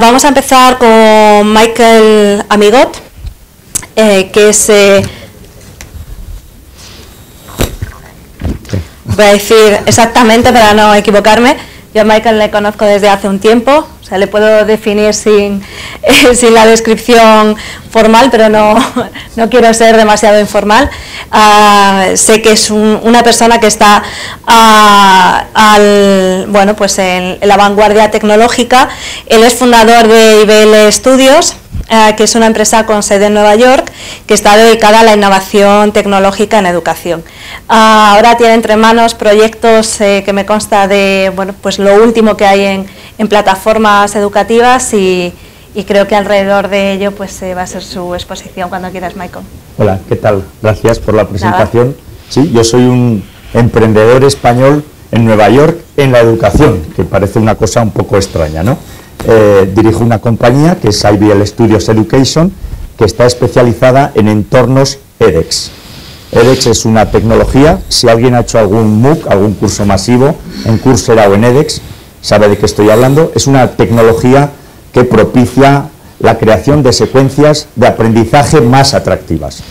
Vamos a empezar con Michael Amigot, que es, voy a decir exactamente para no equivocarme, yo a Michael le conozco desde hace un tiempo, o sea, le puedo definir sin la descripción formal, pero no quiero ser demasiado informal. Sé que es una persona que está en la vanguardia tecnológica. Él es fundador de IBL Studios, que es una empresa con sede en Nueva York que está dedicada a la innovación tecnológica en educación. Ahora tiene entre manos proyectos que me consta de lo último que hay en plataformas educativas y creo que alrededor de ello va a ser su exposición cuando quieras, Michael. Hola, ¿qué tal? Gracias por la presentación. Nada. Sí, yo soy un emprendedor español en Nueva York en la educación, que parece una cosa un poco extraña, ¿no? Dirijo una compañía que es IBL Studios Education, que está especializada en entornos edX. edX es una tecnología, si alguien ha hecho algún MOOC, algún curso masivo en Coursera o en edX, sabe de qué estoy hablando. Es una tecnología que propicia la creación de secuencias de aprendizaje más atractivas.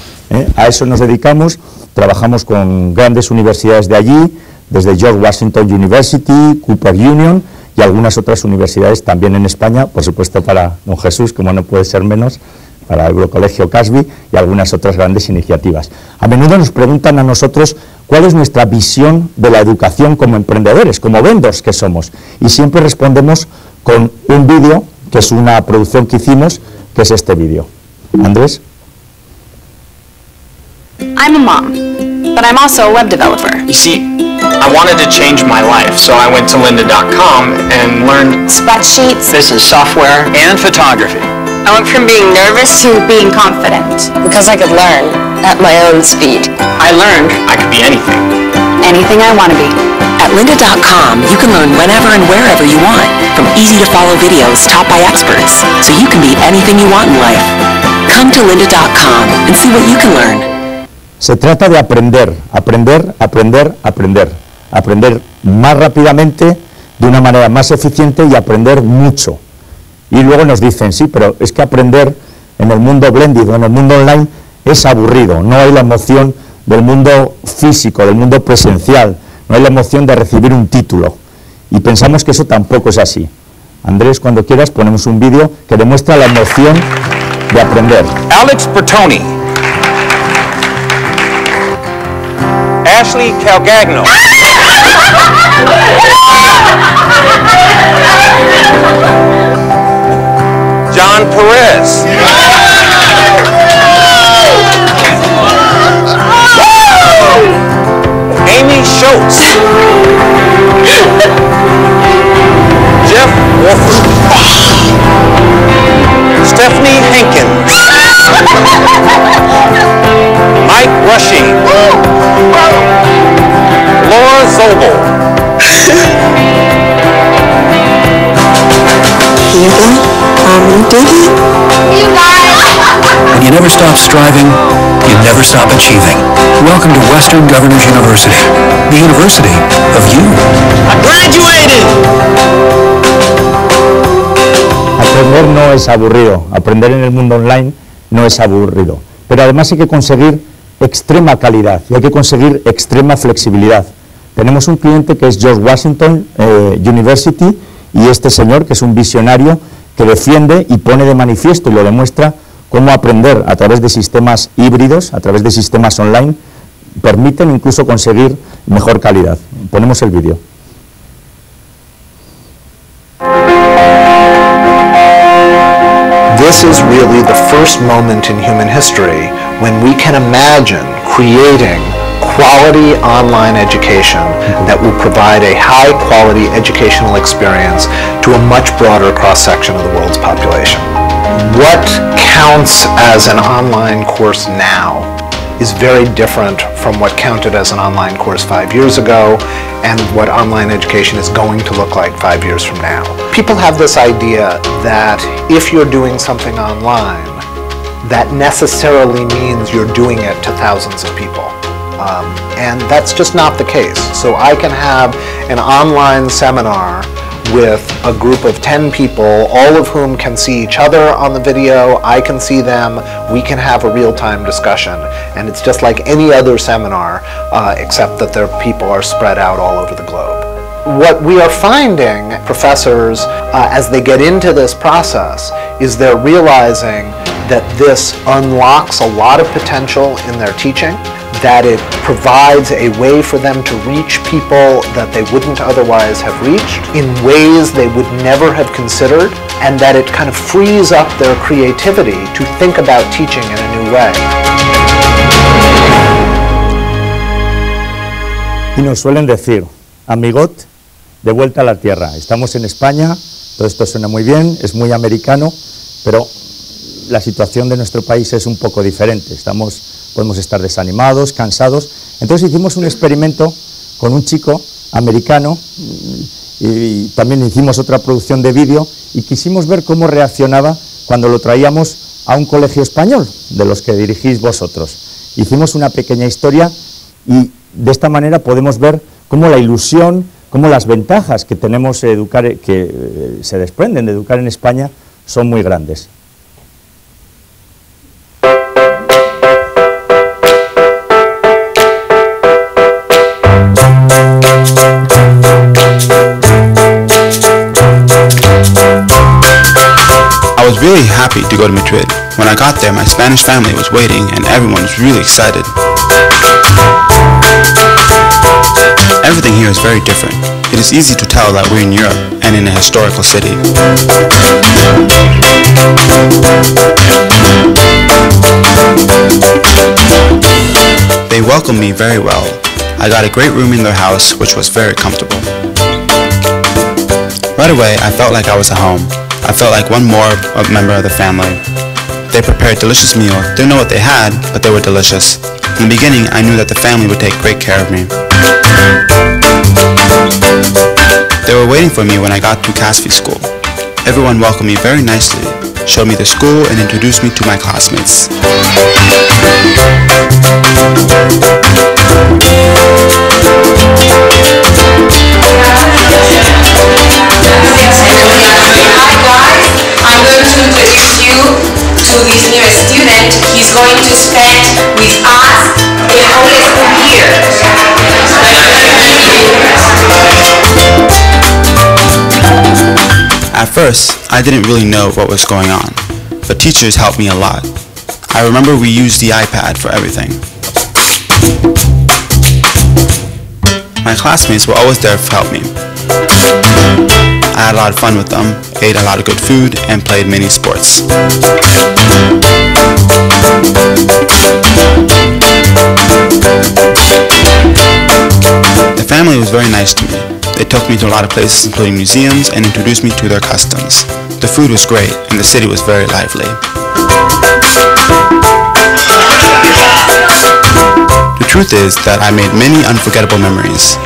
A eso nos dedicamos, trabajamos con grandes universidades de allí, desde George Washington University, Cooper Union y algunas otras universidades también en España, por supuesto para don Jesús, como no puede ser menos, para el Eurocolegio Casby y algunas otras grandes iniciativas. A menudo nos preguntan a nosotros cuál es nuestra visión de la educación como emprendedores, como vendors que somos, y siempre respondemos con un vídeo, que es una producción que hicimos, que es este vídeo. Andrés. I'm a mom, but I'm also a web developer. You see, I wanted to change my life, so I went to lynda.com and learned spreadsheets, business software, and photography. I went from being nervous to being confident because I could learn at my own speed. I learned I could be anything. Anything I want to be. At lynda.com, you can learn whenever and wherever you want, from easy-to-follow videos taught by experts, so you can be anything you want in life. Come to lynda.com and see what you can learn. Se trata de aprender más rápidamente, de una manera más eficiente y aprender mucho. Y luego nos dicen, sí, pero es que aprender en el mundo blended o en el mundo online es aburrido, no hay la emoción del mundo físico, del mundo presencial, no hay la emoción de recibir un título. Y pensamos que eso tampoco es así. Andrés, cuando quieras ponemos un vídeo que demuestra la emoción de aprender. Alex Bertoni. Ashley Calgagno. John Perez. Amy Schultz. Jeff Wolford. Stephanie Hankins. Mike Rushing. Laura Zobel. When you never stop striving, you never stop achieving. Welcome to Western Governors University, the university of you. I graduated! Aprender no es aburrido, aprender en el mundo online no es aburrido, pero además hay que conseguir extrema calidad y hay que conseguir extrema flexibilidad. Tenemos un cliente que es George Washington University y este señor, que es un visionario, que defiende y pone de manifiesto y lo demuestra cómo aprender a través de sistemas híbridos, a través de sistemas online, permiten incluso conseguir mejor calidad. Ponemos el vídeo. This is really the first moment in human history when we can imagine creating quality online education that will provide a high-quality educational experience to a much broader cross-section of the world's population. What counts as an online course now is very different from what counted as an online course 5 years ago and what online education is going to look like 5 years from now. People have this idea that if you're doing something online, that necessarily means you're doing it to thousands of people. And that's just not the case. So I can have an online seminar with a group of 10 people, all of whom can see each other on the video, I can see them, we can have a real-time discussion. And it's just like any other seminar, except that their people are spread out all over the globe. What we are finding, professors, as they get into this process, is they're realizing that this unlocks a lot of potential in their teaching, that it provides a way for them to reach people that they wouldn't otherwise have reached in ways they would never have considered, and that it kind of frees up their creativity to think about teaching in a new way. Y nos suelen decir, amigot, de vuelta a la tierra. Estamos en España, todo esto suena muy bien, es muy americano, pero la situación de nuestro país es un poco diferente. Podemos estar desanimados, cansados. Entonces hicimos un experimento con un chico americano y también hicimos otra producción de vídeo y quisimos ver cómo reaccionaba cuando lo traíamos a un colegio español, de los que dirigís vosotros. Hicimos una pequeña historia y de esta manera podemos ver cómo la ilusión, cómo las ventajas que tenemos que se desprenden de educar en España son muy grandes. I was really happy to go to Madrid. When I got there, my Spanish family was waiting and everyone was really excited. Everything here is very different. It is easy to tell that we're in Europe and in a historical city. They welcomed me very well. I got a great room in their house, which was very comfortable. Right away, I felt like I was at home. I felt like one more member of the family. They prepared delicious meals. Didn't know what they had, but they were delicious. In the beginning, I knew that the family would take great care of me. They were waiting for me when I got to Casfi School. Everyone welcomed me very nicely, showed me the school, and introduced me to my classmates. I'm going to introduce you to this new student. He's going to spend with us the whole school year. At first, I didn't really know what was going on, but teachers helped me a lot. I remember we used the iPad for everything. My classmates were always there to help me. I had a lot of fun with them, ate a lot of good food, and played many sports. The family was very nice to me. They took me to a lot of places, including museums, and introduced me to their customs. The food was great, and the city was very lively. The truth is that I made many unforgettable memories.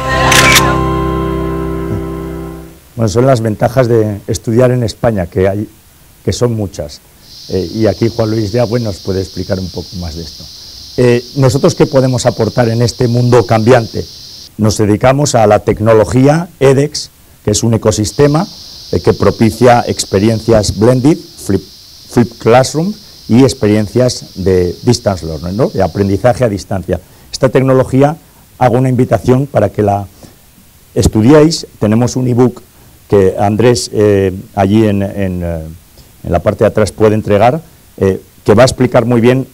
Bueno, son las ventajas de estudiar en España, que son muchas. Y aquí Juan Luis ya nos puede explicar un poco más de esto. ¿Nosotros qué podemos aportar en este mundo cambiante? Nos dedicamos a la tecnología edX, que es un ecosistema que propicia experiencias blended, flip classroom y experiencias de distance learning, ¿no? De aprendizaje a distancia. Esta tecnología, hago una invitación para que la estudiéis. Tenemos un ebook que Andrés allí en la parte de atrás puede entregar, que va a explicar muy bien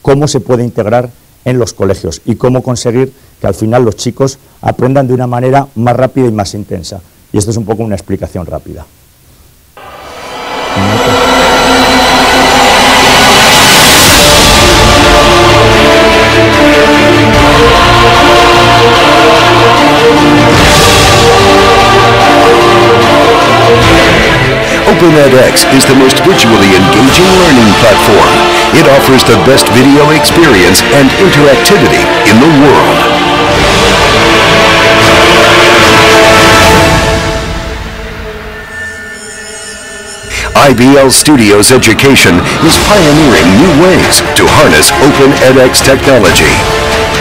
cómo se puede integrar en los colegios y cómo conseguir que al final los chicos aprendan de una manera más rápida y más intensa. Y esto es un poco una explicación rápida. OpenEdX is the most visually engaging learning platform. It offers the best video experience and interactivity in the world. IBL Studios Education is pioneering new ways to harness OpenEdX technology,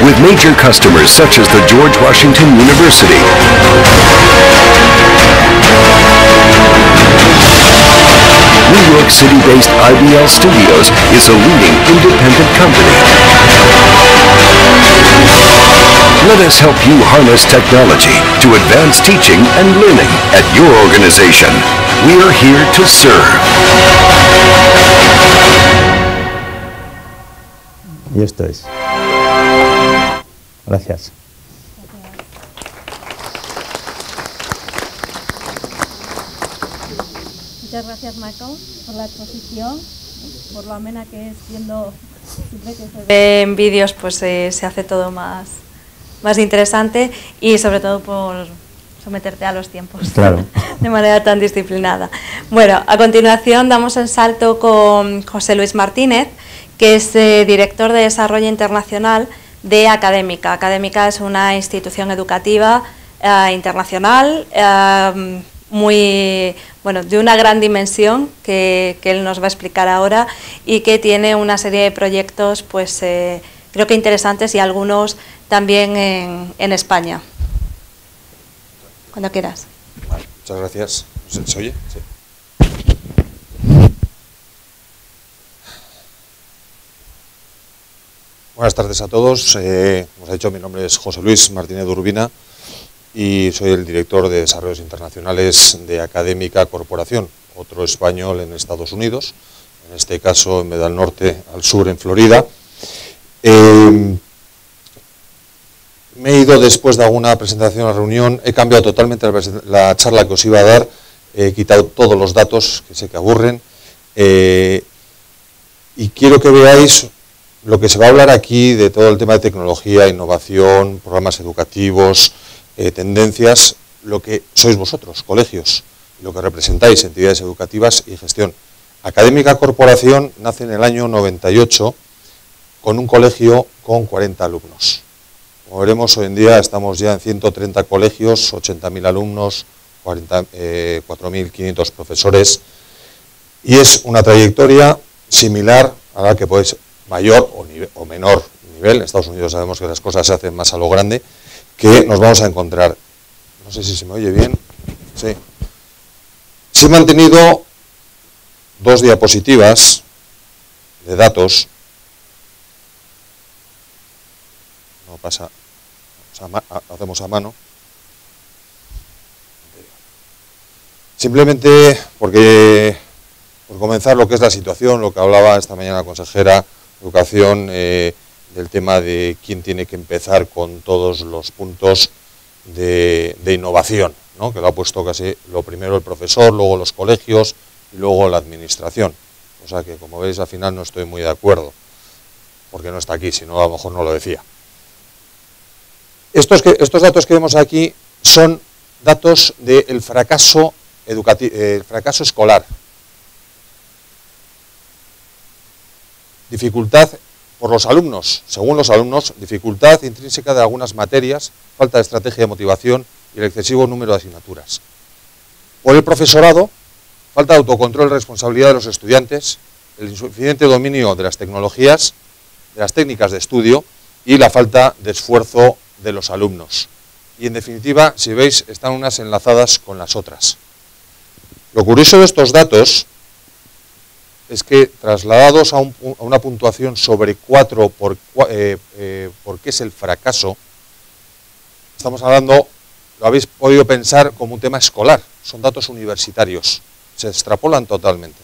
with major customers such as the George Washington University, City-based IBL Studios is a leading independent company. Let us help you harness technology to advance teaching and learning at your organization. We are here to serve. Y esto es. Gracias. Muchas gracias, Michael, por la exposición, por lo amena que es, viendo siempre que se ve en vídeos, pues se hace todo más interesante y sobre todo por someterte a los tiempos, claro, de manera tan disciplinada. Bueno, a continuación damos el salto con José Luis Martínez, que es director de Desarrollo Internacional de Académica. Académica es una institución educativa internacional de una gran dimensión que él nos va a explicar ahora y que tiene una serie de proyectos, pues creo que interesantes y algunos también en España. Cuando quieras. Vale, muchas gracias. ¿Se oye? Sí. Buenas tardes a todos. Como os ha dicho, mi nombre es José Luis Martínez Urbina y soy el director de Desarrollos Internacionales de Académica Corporación, otro español en Estados Unidos, en este caso en vez del norte al sur en Florida. Me he ido después de alguna presentación a la reunión, he cambiado totalmente la charla que os iba a dar, he quitado todos los datos que sé que aburren y quiero que veáis lo que se va a hablar aquí de todo el tema de tecnología, innovación, programas educativos, tendencias, lo que sois vosotros, colegios, lo que representáis, entidades educativas y gestión. Académica Corporación nace en el año 98 con un colegio con 40 alumnos. Como veremos, hoy en día estamos ya en 130 colegios, 80.000 alumnos, 4.500 profesores, y es una trayectoria similar a la que podéis, mayor o menor nivel, en Estados Unidos sabemos que las cosas se hacen más a lo grande, que nos vamos a encontrar. No sé si se me oye bien. Sí. Se han mantenido dos diapositivas de datos. No pasa, hacemos a mano. Simplemente por comenzar lo que es la situación, lo que hablaba esta mañana la consejera de Educación, del tema de quién tiene que empezar con todos los puntos de innovación, ¿no? Que lo ha puesto casi lo primero el profesor, luego los colegios y luego la administración. O sea que, como veis, al final no estoy muy de acuerdo, porque no está aquí, si no a lo mejor no lo decía. Estos datos que vemos aquí son datos del fracaso educativo, el fracaso escolar. Dificultad por los alumnos, según los alumnos, dificultad intrínseca de algunas materias, falta de estrategia de motivación y el excesivo número de asignaturas. Por el profesorado, falta de autocontrol y responsabilidad de los estudiantes, el insuficiente dominio de las tecnologías, de las técnicas de estudio y la falta de esfuerzo de los alumnos. Y en definitiva, si veis, están unas enlazadas con las otras. Lo curioso de estos datos es que trasladados a una puntuación sobre 4 por qué es el fracaso, estamos hablando, lo habéis podido pensar como un tema escolar, son datos universitarios, se extrapolan totalmente.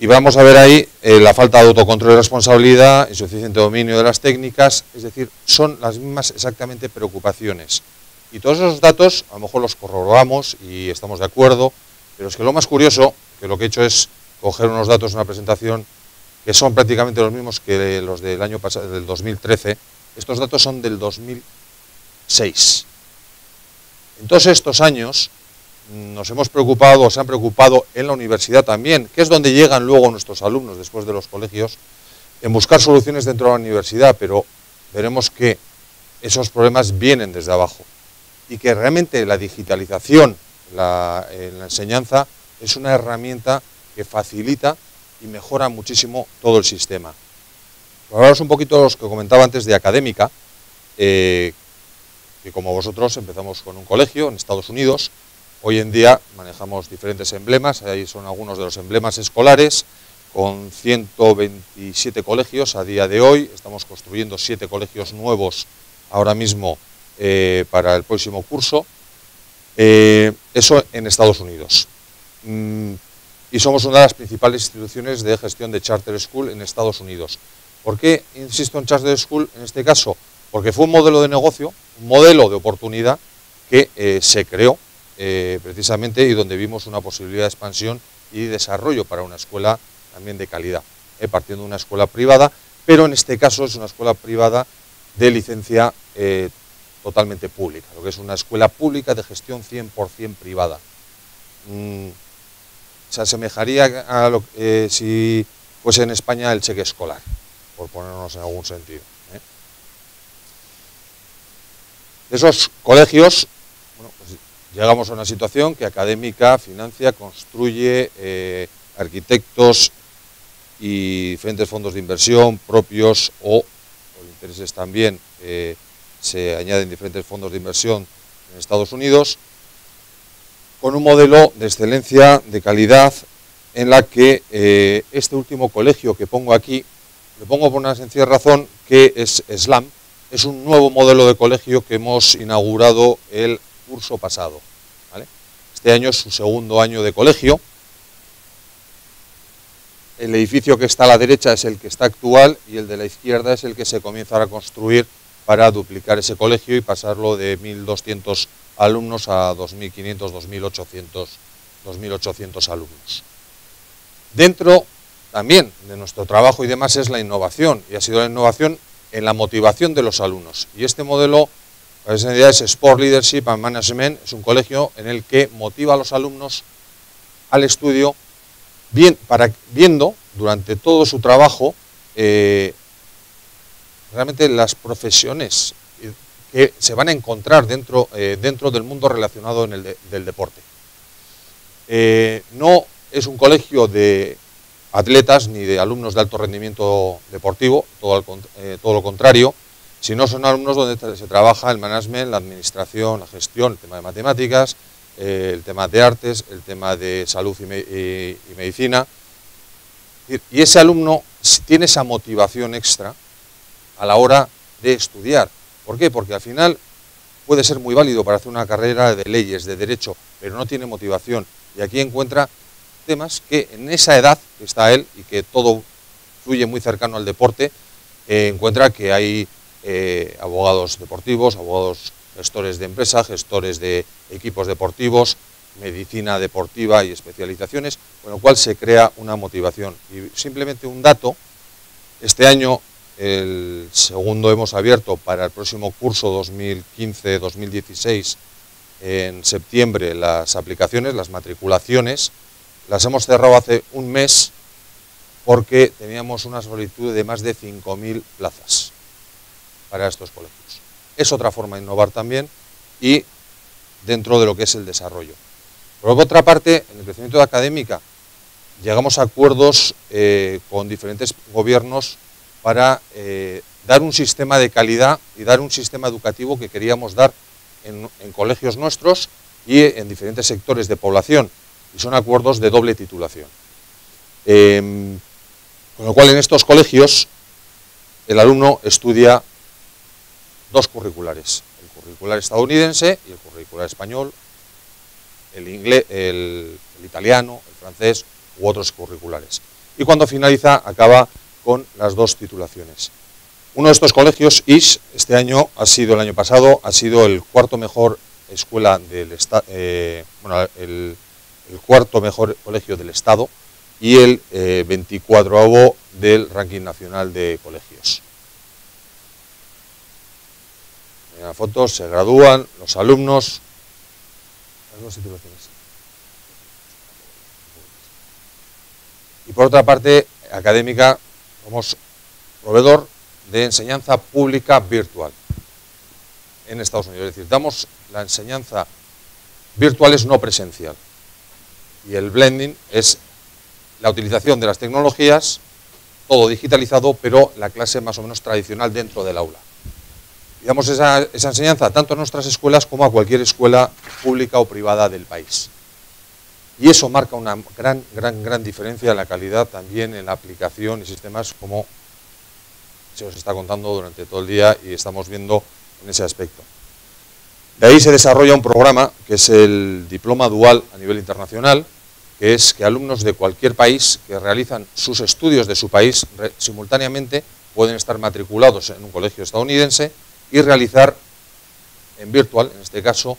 Y vamos a ver ahí la falta de autocontrol y responsabilidad, insuficiente dominio de las técnicas, es decir, son las mismas exactamente preocupaciones. Y todos esos datos a lo mejor los corroboramos y estamos de acuerdo, pero es que lo más curioso, que lo que he hecho es coger unos datos en una presentación que son prácticamente los mismos que los del año pasado, del 2013, estos datos son del 2006. En todos estos años nos hemos preocupado, o se han preocupado en la universidad también, que es donde llegan luego nuestros alumnos después de los colegios, en buscar soluciones dentro de la universidad, pero veremos que esos problemas vienen desde abajo y que realmente la digitalización en la enseñanza es una herramienta que facilita y mejora muchísimo todo el sistema. Hablaros un poquito de los que comentaba antes de Académica, que como vosotros empezamos con un colegio en Estados Unidos, Hoy en día manejamos diferentes emblemas, ahí son algunos de los emblemas escolares, con 127 colegios a día de hoy. Estamos construyendo 7 colegios nuevos ahora mismo para el próximo curso. Eso en Estados Unidos. Y somos una de las principales instituciones de gestión de Charter School en Estados Unidos. ¿Por qué insisto en Charter School en este caso? Porque fue un modelo de negocio, un modelo de oportunidad que se creó precisamente y donde vimos una posibilidad de expansión y desarrollo para una escuela también de calidad, partiendo de una escuela privada, pero en este caso es una escuela privada de licencia totalmente pública, lo que es una escuela pública de gestión 100% privada. Se asemejaría a lo si fuese en España el cheque escolar, por ponernos en algún sentido. De esos colegios, bueno, pues llegamos a una situación que Académica financia, construye arquitectos y diferentes fondos de inversión propios o por intereses también se añaden diferentes fondos de inversión en Estados Unidos, con un modelo de excelencia, de calidad, en la que este último colegio que pongo aquí, lo pongo por una sencilla razón, que es SLAM, es un nuevo modelo de colegio que hemos inaugurado el curso pasado, ¿vale? Este año es su segundo año de colegio. El edificio que está a la derecha es el que está actual y el de la izquierda es el que se comienza a construir para duplicar ese colegio y pasarlo de 1.200 alumnos a 2.500, 2.800 alumnos. Dentro también de nuestro trabajo y demás es la innovación, y ha sido la innovación en la motivación de los alumnos. Y este modelo, para esa idea, es Sport Leadership and Management, es un colegio en el que motiva a los alumnos al estudio, viendo durante todo su trabajo realmente las profesiones que se van a encontrar dentro del mundo relacionado del deporte. No es un colegio de atletas ni de alumnos de alto rendimiento deportivo, todo lo contrario, sino son alumnos donde se trabaja el management, la administración, la gestión, el tema de matemáticas, el tema de artes, el tema de salud y medicina. Y ese alumno tiene esa motivación extra a la hora de estudiar. ¿Por qué? Porque al final puede ser muy válido para hacer una carrera de leyes, de derecho, pero no tiene motivación. Y aquí encuentra temas que en esa edad que está él y que todo fluye muy cercano al deporte, encuentra que hay abogados deportivos, abogados gestores de empresas, gestores de equipos deportivos, medicina deportiva y especializaciones, con lo cual se crea una motivación. Y simplemente un dato, este año el segundo hemos abierto para el próximo curso 2015-2016 en septiembre las aplicaciones, las matriculaciones, las hemos cerrado hace un mes porque teníamos una solicitud de más de 5.000 plazas para estos colegios. Es otra forma de innovar también y dentro de lo que es el desarrollo. Por otra parte, en el crecimiento de Académica llegamos a acuerdos con diferentes gobiernos para dar un sistema de calidad y dar un sistema educativo que queríamos dar en colegios nuestros y en diferentes sectores de población, y son acuerdos de doble titulación. Con lo cual en estos colegios el alumno estudia dos curriculares, el curricular estadounidense y el curricular español, el inglés, el italiano, el francés u otros curriculares. Y cuando finaliza acaba con las dos titulaciones. Uno de estos colegios, IS, este año el año pasado ha sido el cuarto mejor escuela del Estado, el cuarto mejor colegio del Estado y el 24º del ranking nacional de colegios. En las fotos se gradúan los alumnos. Las dos titulaciones. Y por otra parte, Académica, somos proveedor de enseñanza pública virtual en Estados Unidos. Es decir, damos la enseñanza virtual, es no presencial. Y el blending es la utilización de las tecnologías, todo digitalizado, pero la clase más o menos tradicional dentro del aula. digamos, esa enseñanza tanto a nuestras escuelas como a cualquier escuela pública o privada del país. Y eso marca una gran diferencia en la calidad también en la aplicación y sistemas, como se os está contando durante todo el día y estamos viendo en ese aspecto. De ahí se desarrolla un programa que es el diploma dual a nivel internacional, que es que alumnos de cualquier país que realizan sus estudios de su país simultáneamente pueden estar matriculados en un colegio estadounidense y realizar en virtual, en este caso,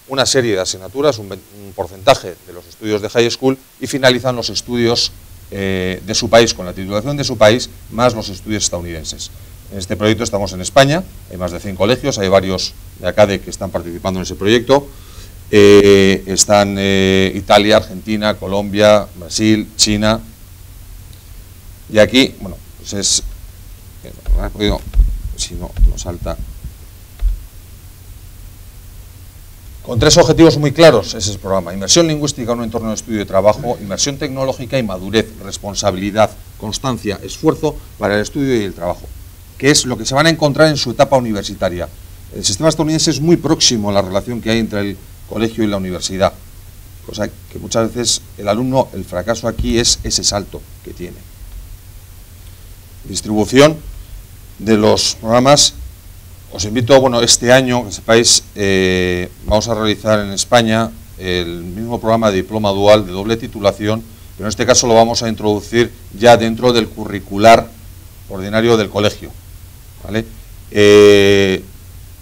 una serie de asignaturas, un porcentaje de los estudios de high school, y finalizan los estudios de su país, con la titulación de su país, más los estudios estadounidenses. En este proyecto estamos en España, hay más de 100 colegios, hay varios de ACADE que están participando en ese proyecto. Están Italia, Argentina, Colombia, Brasil, China. Y aquí, bueno, pues es... si no, nos salta... Con 3 objetivos muy claros es el programa: inmersión lingüística en un entorno de estudio y trabajo, inmersión tecnológica y madurez, responsabilidad, constancia, esfuerzo para el estudio y el trabajo, que es lo que se van a encontrar en su etapa universitaria. El sistema estadounidense es muy próximo a la relación que hay entre el colegio y la universidad, cosa que muchas veces el alumno, el fracaso aquí es ese salto que tiene. Distribución de los programas. Os invito, bueno, este año, que sepáis, vamos a realizar en España el mismo programa de diploma dual de doble titulación, pero en este caso lo vamos a introducir ya dentro del curricular ordinario del colegio, ¿vale?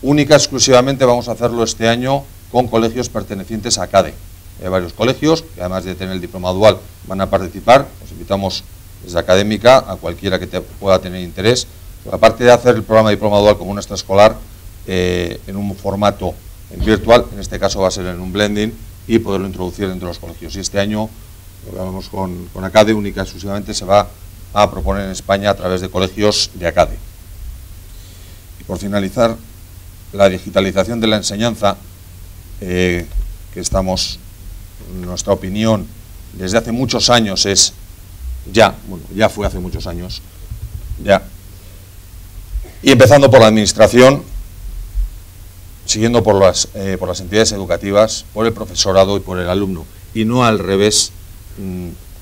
Única, exclusivamente vamos a hacerlo este año con colegios pertenecientes a ACADE. Hay varios colegios que, además de tener el diploma dual, van a participar. Os invitamos desde Académica a cualquiera que pueda tener interés. Aparte de hacer el programa de diploma dual como un extraescolar en un formato virtual, en este caso va a ser en un blending, y poderlo introducir dentro de los colegios. Y este año, lo que hablamos con ACADE, única y exclusivamente se va a proponer en España a través de colegios de ACADE. Y por finalizar, la digitalización de la enseñanza, que estamos, en nuestra opinión, desde hace muchos años ya fue hace muchos años, y empezando por la administración, siguiendo por las entidades educativas, por el profesorado y por el alumno, y no al revés,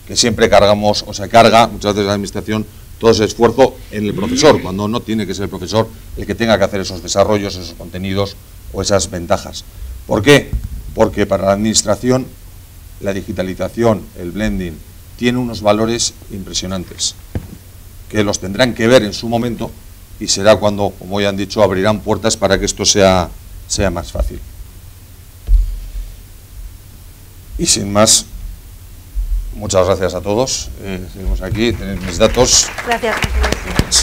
que siempre cargamos, o se carga muchas veces la administración todo ese esfuerzo en el profesor, cuando no tiene que ser el profesor el que tenga que hacer esos desarrollos, esos contenidos o esas ventajas. ¿Por qué? Porque para la administración la digitalización, el blending, tiene unos valores impresionantes, que los tendrán que ver en su momento, y será cuando, como ya han dicho, abrirán puertas para que esto sea más fácil. Y sin más, muchas gracias a todos. Seguimos aquí, tenéis mis datos. Gracias, José Luis.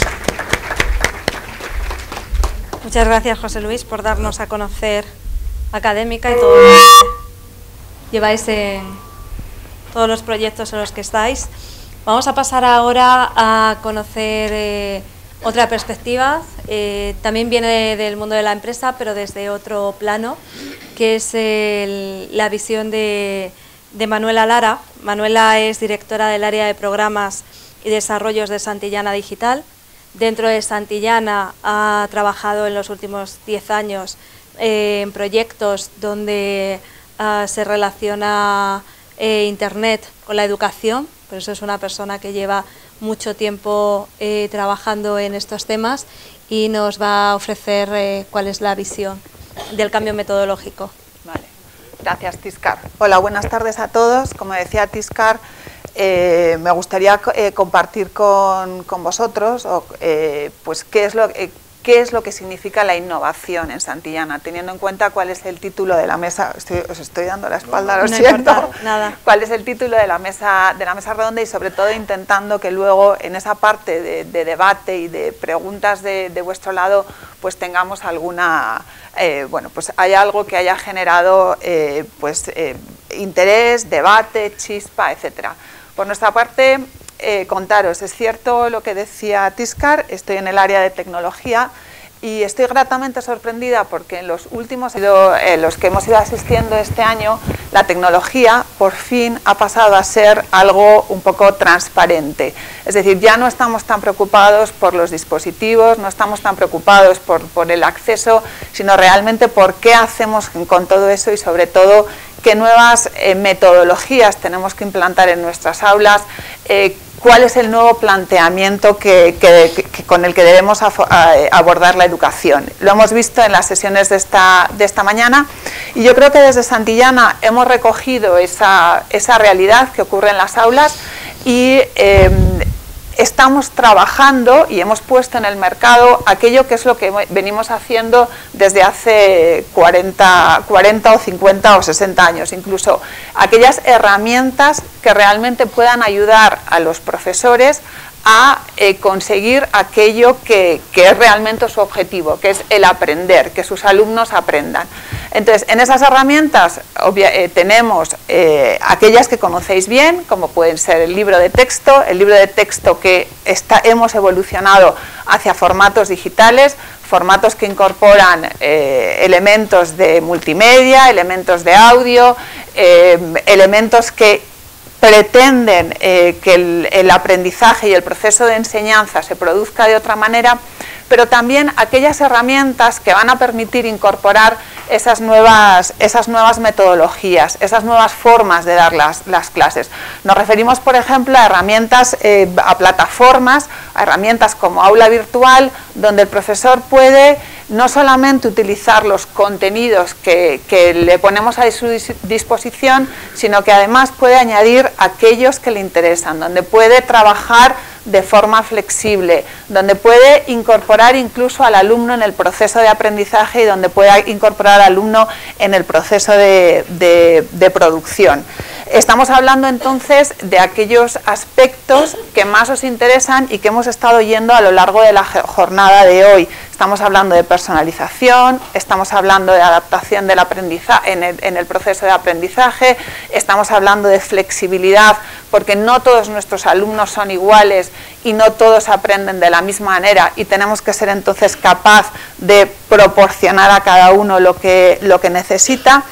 Muchas gracias, José Luis, por darnos a conocer Académica y todo lo que lleváis en todos los proyectos en los que estáis. Vamos a pasar ahora a conocer otra perspectiva. También viene del mundo de la empresa, pero desde otro plano, que es la visión de Manuela Lara. Manuela es directora del área de programas y desarrollos de Santillana Digital. Dentro de Santillana ha trabajado en los últimos 10 años en proyectos donde se relaciona Internet con la educación. Por eso es una persona que lleva mucho tiempo trabajando en estos temas y nos va a ofrecer cuál es la visión del cambio metodológico. Vale. Gracias, Tiscar. Hola, buenas tardes a todos. Como decía Tiscar, me gustaría compartir con vosotros pues qué es lo que significa la innovación en Santillana, teniendo en cuenta cuál es el título de la mesa. Os estoy dando la espalda, lo siento. Nada. ¿Cuál es el título de la mesa redonda? Y sobre todo intentando que luego en esa parte de debate y de preguntas de vuestro lado, pues tengamos alguna, bueno, pues haya algo que haya generado interés, debate, chispa, etcétera. Por nuestra parte, contaros, es cierto lo que decía Tiscar, estoy en el área de tecnología y estoy gratamente sorprendida porque en los últimos los que hemos ido asistiendo este año, la tecnología por fin ha pasado a ser algo un poco transparente. Es decir, ya no estamos tan preocupados por los dispositivos, no estamos tan preocupados por el acceso, sino realmente por qué hacemos con todo eso y sobre todo qué nuevas metodologías tenemos que implantar en nuestras aulas, cuál es el nuevo planteamiento con el que debemos abordar la educación. Lo hemos visto en las sesiones de esta mañana y yo creo que desde Santillana hemos recogido esa realidad que ocurre en las aulas y estamos trabajando y hemos puesto en el mercado aquello que es lo que venimos haciendo desde hace 40 o 50 o 60 años, incluso aquellas herramientas que realmente puedan ayudar a los profesores a conseguir aquello que es realmente su objetivo, que es el aprender, que sus alumnos aprendan. Entonces, en esas herramientas tenemos aquellas que conocéis bien, como pueden ser el libro de texto que hemos evolucionado hacia formatos digitales, formatos que incorporan elementos de multimedia, elementos de audio, elementos que pretenden que el aprendizaje y el proceso de enseñanza se produzca de otra manera, pero también aquellas herramientas que van a permitir incorporar esas nuevas metodologías, esas nuevas formas de dar las clases. Nos referimos, por ejemplo, a herramientas, a plataformas, a herramientas como aula virtual, donde el profesor puede no solamente utilizar los contenidos que le ponemos a su disposición, sino que además puede añadir aquellos que le interesan, donde puede trabajar de forma flexible, donde puede incorporar incluso al alumno en el proceso de aprendizaje y donde pueda incorporar al alumno en el proceso de producción. Estamos hablando entonces de aquellos aspectos que más os interesan y que hemos estado yendo a lo largo de la jornada de hoy. Estamos hablando de personalización, estamos hablando de adaptación del aprendizaje en el proceso de aprendizaje, estamos hablando de flexibilidad, porque no todos nuestros alumnos son iguales y no todos aprenden de la misma manera y tenemos que ser entonces capaz de proporcionar a cada uno lo que necesita.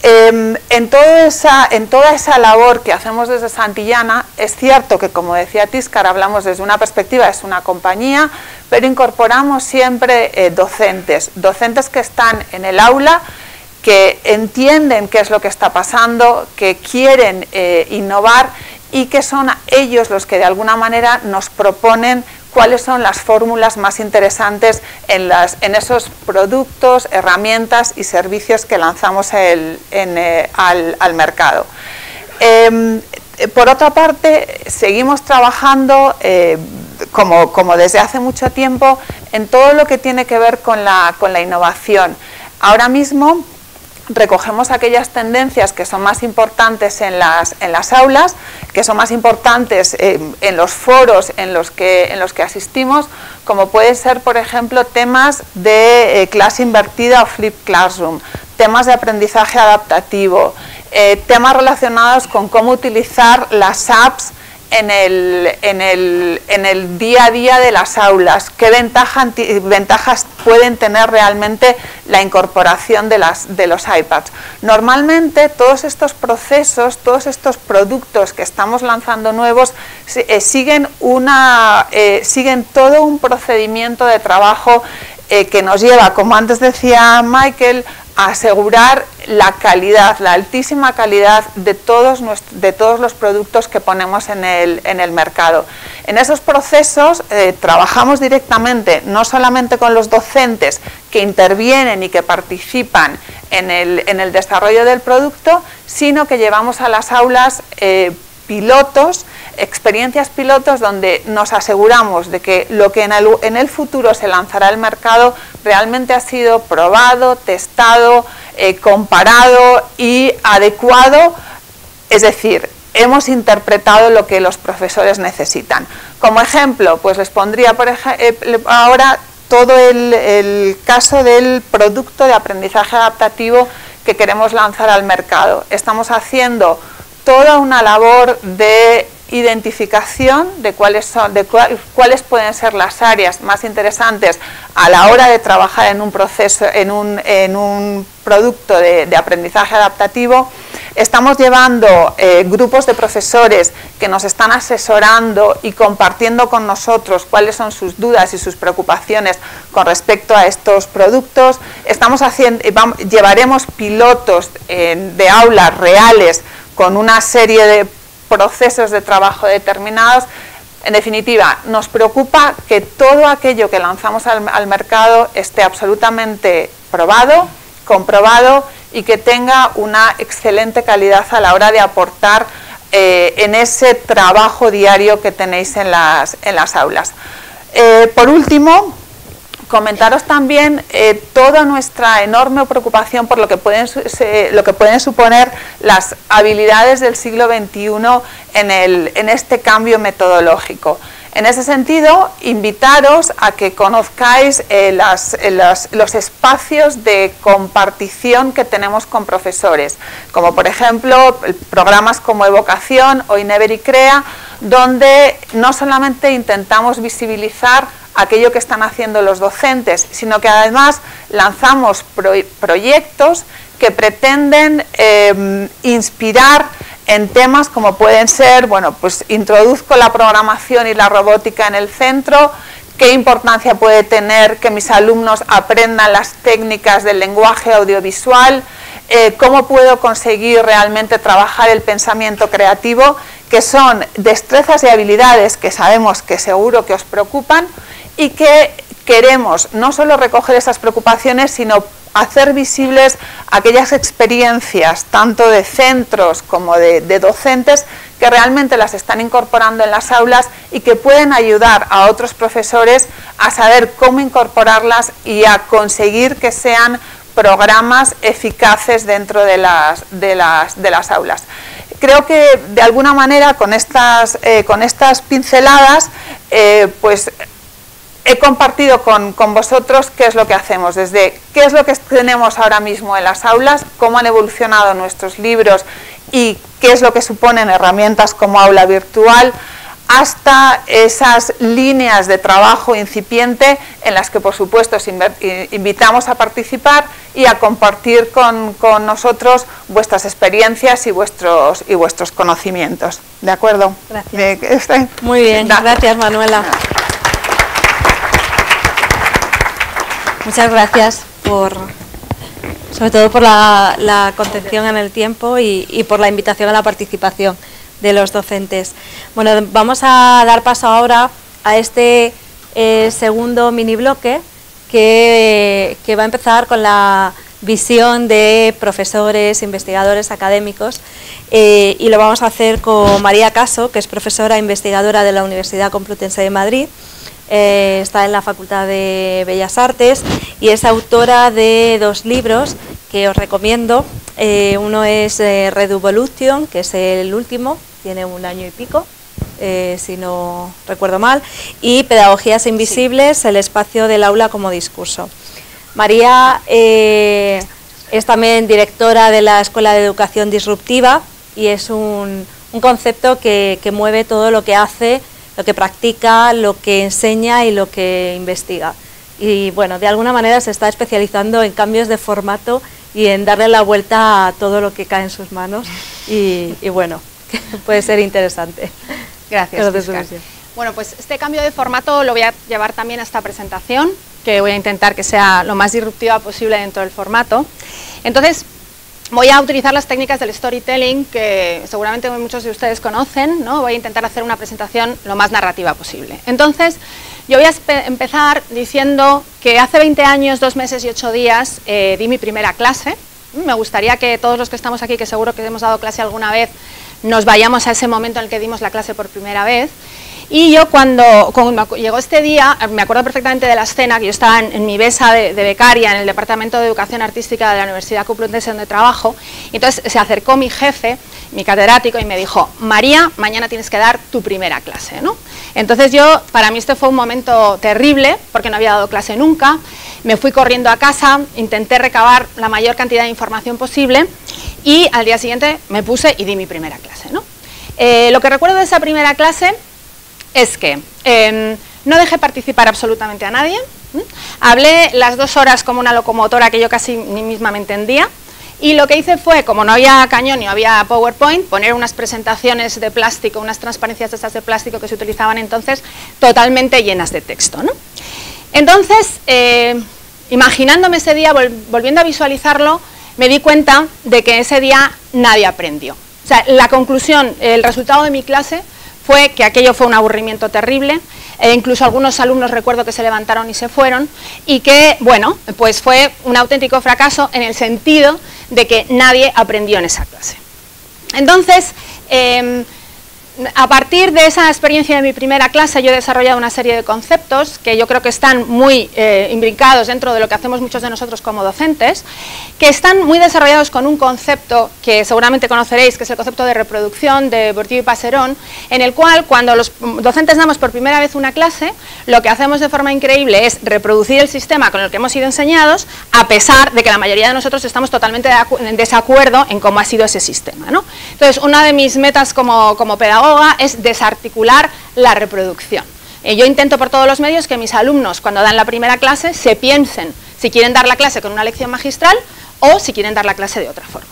En toda esa labor que hacemos desde Santillana, es cierto que, como decía Tíscar, hablamos desde una perspectiva, es una compañía, pero incorporamos siempre docentes que están en el aula, que entienden qué es lo que está pasando, que quieren innovar y que son ellos los que de alguna manera nos proponen cuáles son las fórmulas más interesantes en esos productos, herramientas y servicios que lanzamos al mercado. Por otra parte, seguimos trabajando, como desde hace mucho tiempo, en todo lo que tiene que ver con la innovación. Ahora mismo recogemos aquellas tendencias que son más importantes en las aulas, que son más importantes en los foros en los que asistimos, como pueden ser, por ejemplo, temas de clase invertida o flipped classroom, temas de aprendizaje adaptativo, temas relacionados con cómo utilizar las apps en el día a día de las aulas, qué ventajas pueden tener realmente la incorporación de los iPads. Normalmente todos estos procesos, todos estos productos que estamos lanzando nuevos siguen todo un procedimiento de trabajo que nos lleva, como antes decía Michael, a asegurar la calidad, la altísima calidad de todos los productos que ponemos en el mercado. En esos procesos trabajamos directamente, no solamente con los docentes que intervienen y que participan en el desarrollo del producto, sino que llevamos a las aulas experiencias pilotos donde nos aseguramos de que lo que en el futuro se lanzará al mercado realmente ha sido probado, testado, comparado y adecuado, es decir, hemos interpretado lo que los profesores necesitan. Como ejemplo, pues les pondría ahora todo el caso del producto de aprendizaje adaptativo que queremos lanzar al mercado. Estamos haciendo toda una labor de identificación de cuáles pueden ser las áreas más interesantes a la hora de trabajar en un proceso, en un producto de aprendizaje adaptativo. Estamos llevando grupos de profesores que nos están asesorando y compartiendo con nosotros cuáles son sus dudas y sus preocupaciones con respecto a estos productos. Llevaremos pilotos de aulas reales con una serie de procesos de trabajo determinados. En definitiva, nos preocupa que todo aquello que lanzamos al mercado esté absolutamente probado, comprobado y que tenga una excelente calidad a la hora de aportar en ese trabajo diario que tenéis en las aulas. Por último, comentaros también toda nuestra enorme preocupación por lo que pueden suponer las habilidades del siglo XXI en este cambio metodológico. En ese sentido, invitaros a que conozcáis los espacios de compartición que tenemos con profesores, como por ejemplo programas como Evocación o Inever y Crea, donde no solamente intentamos visibilizar aquello que están haciendo los docentes, sino que además lanzamos proyectos que pretenden inspirar en temas como pueden ser, bueno, pues introduzco la programación y la robótica en el centro, qué importancia puede tener que mis alumnos aprendan las técnicas del lenguaje audiovisual, cómo puedo conseguir realmente trabajar el pensamiento creativo, que son destrezas y habilidades que sabemos que seguro que os preocupan y que queremos no solo recoger esas preocupaciones, sino hacer visibles aquellas experiencias, tanto de centros como de docentes, que realmente las están incorporando en las aulas y que pueden ayudar a otros profesores a saber cómo incorporarlas y a conseguir que sean programas eficaces dentro de las aulas. Creo que de alguna manera con estas pinceladas pues he compartido con vosotros qué es lo que hacemos, desde qué es lo que tenemos ahora mismo en las aulas, cómo han evolucionado nuestros libros y qué es lo que suponen herramientas como aula virtual, hasta esas líneas de trabajo incipiente en las que por supuesto os invitamos a participar y a compartir con nosotros vuestras experiencias y vuestros conocimientos. ¿De acuerdo? Gracias. Muy bien, gracias Manuela. Muchas gracias sobre todo por la contención en el tiempo y por la invitación a la participación de los docentes. Bueno, vamos a dar paso ahora a este segundo mini bloque que va a empezar con la visión de profesores, investigadores, académicos y lo vamos a hacer con María Caso, que es profesora e investigadora de la Universidad Complutense de Madrid. Está en la Facultad de Bellas Artes y es autora de 2 libros que os recomiendo. Uno es Reduvolution, que es el último, tiene 1 año y pico, si no recuerdo mal, y Pedagogías Invisibles, el espacio del aula como discurso. María es también directora de la Escuela de Educación Disruptiva y es un concepto que mueve todo lo que hace, lo que practica, lo que enseña y lo que investiga. Y bueno, de alguna manera se está especializando en cambios de formato y en darle la vuelta a todo lo que cae en sus manos y bueno, puede ser interesante. Gracias, Bueno, pues este cambio de formato lo voy a llevar también a esta presentación, que voy a intentar que sea lo más disruptiva posible dentro del formato. Entonces, voy a utilizar las técnicas del storytelling que seguramente muchos de ustedes conocen, ¿no? Voy a intentar hacer una presentación lo más narrativa posible. Entonces, yo voy a empezar diciendo que hace 20 años, 2 meses y 8 días di mi primera clase. Me gustaría que todos los que estamos aquí, que seguro que hemos dado clase alguna vez, nos vayamos a ese momento en el que dimos la clase por primera vez. Y yo cuando llegó este día, me acuerdo perfectamente de la escena, que yo estaba en mi besa de becaria en el Departamento de Educación Artística de la Universidad Complutense donde trabajo, y entonces se acercó mi jefe, mi catedrático, y me dijo: María, mañana tienes que dar tu primera clase, ¿no? Entonces para mí este fue un momento terrible, porque no había dado clase nunca, me fui corriendo a casa, intenté recabar la mayor cantidad de información posible, y al día siguiente me puse y di mi primera clase, ¿no? Lo que recuerdo de esa primera clase es que no dejé participar absolutamente a nadie, hablé las 2 horas como una locomotora que yo casi ni misma me entendía, y lo que hice fue, como no había cañón ni había PowerPoint, poner unas presentaciones de plástico, unas transparencias de estas de plástico que se utilizaban entonces, totalmente llenas de texto, ¿no? Entonces, imaginándome ese día, volviendo a visualizarlo, me di cuenta de que ese día nadie aprendió. O sea, la conclusión, el resultado de mi clase fue que aquello fue un aburrimiento terrible, incluso algunos alumnos recuerdo que se levantaron y se fueron, y que, bueno, pues fue un auténtico fracaso en el sentido de que nadie aprendió en esa clase. Entonces, a partir de esa experiencia de mi primera clase, yo he desarrollado una serie de conceptos que yo creo que están muy imbricados dentro de lo que hacemos muchos de nosotros como docentes, que están muy desarrollados con un concepto que seguramente conoceréis, que es el concepto de reproducción de Bourdieu y Passeron, en el cual cuando los docentes damos por primera vez una clase, lo que hacemos de forma increíble es reproducir el sistema con el que hemos sido enseñados, a pesar de que la mayoría de nosotros estamos totalmente en desacuerdo en cómo ha sido ese sistema, ¿no? Entonces, una de mis metas como pedagoga es desarticular la reproducción. Yo intento por todos los medios que mis alumnos, cuando dan la primera clase, se piensen si quieren dar la clase con una lección magistral o si quieren dar la clase de otra forma.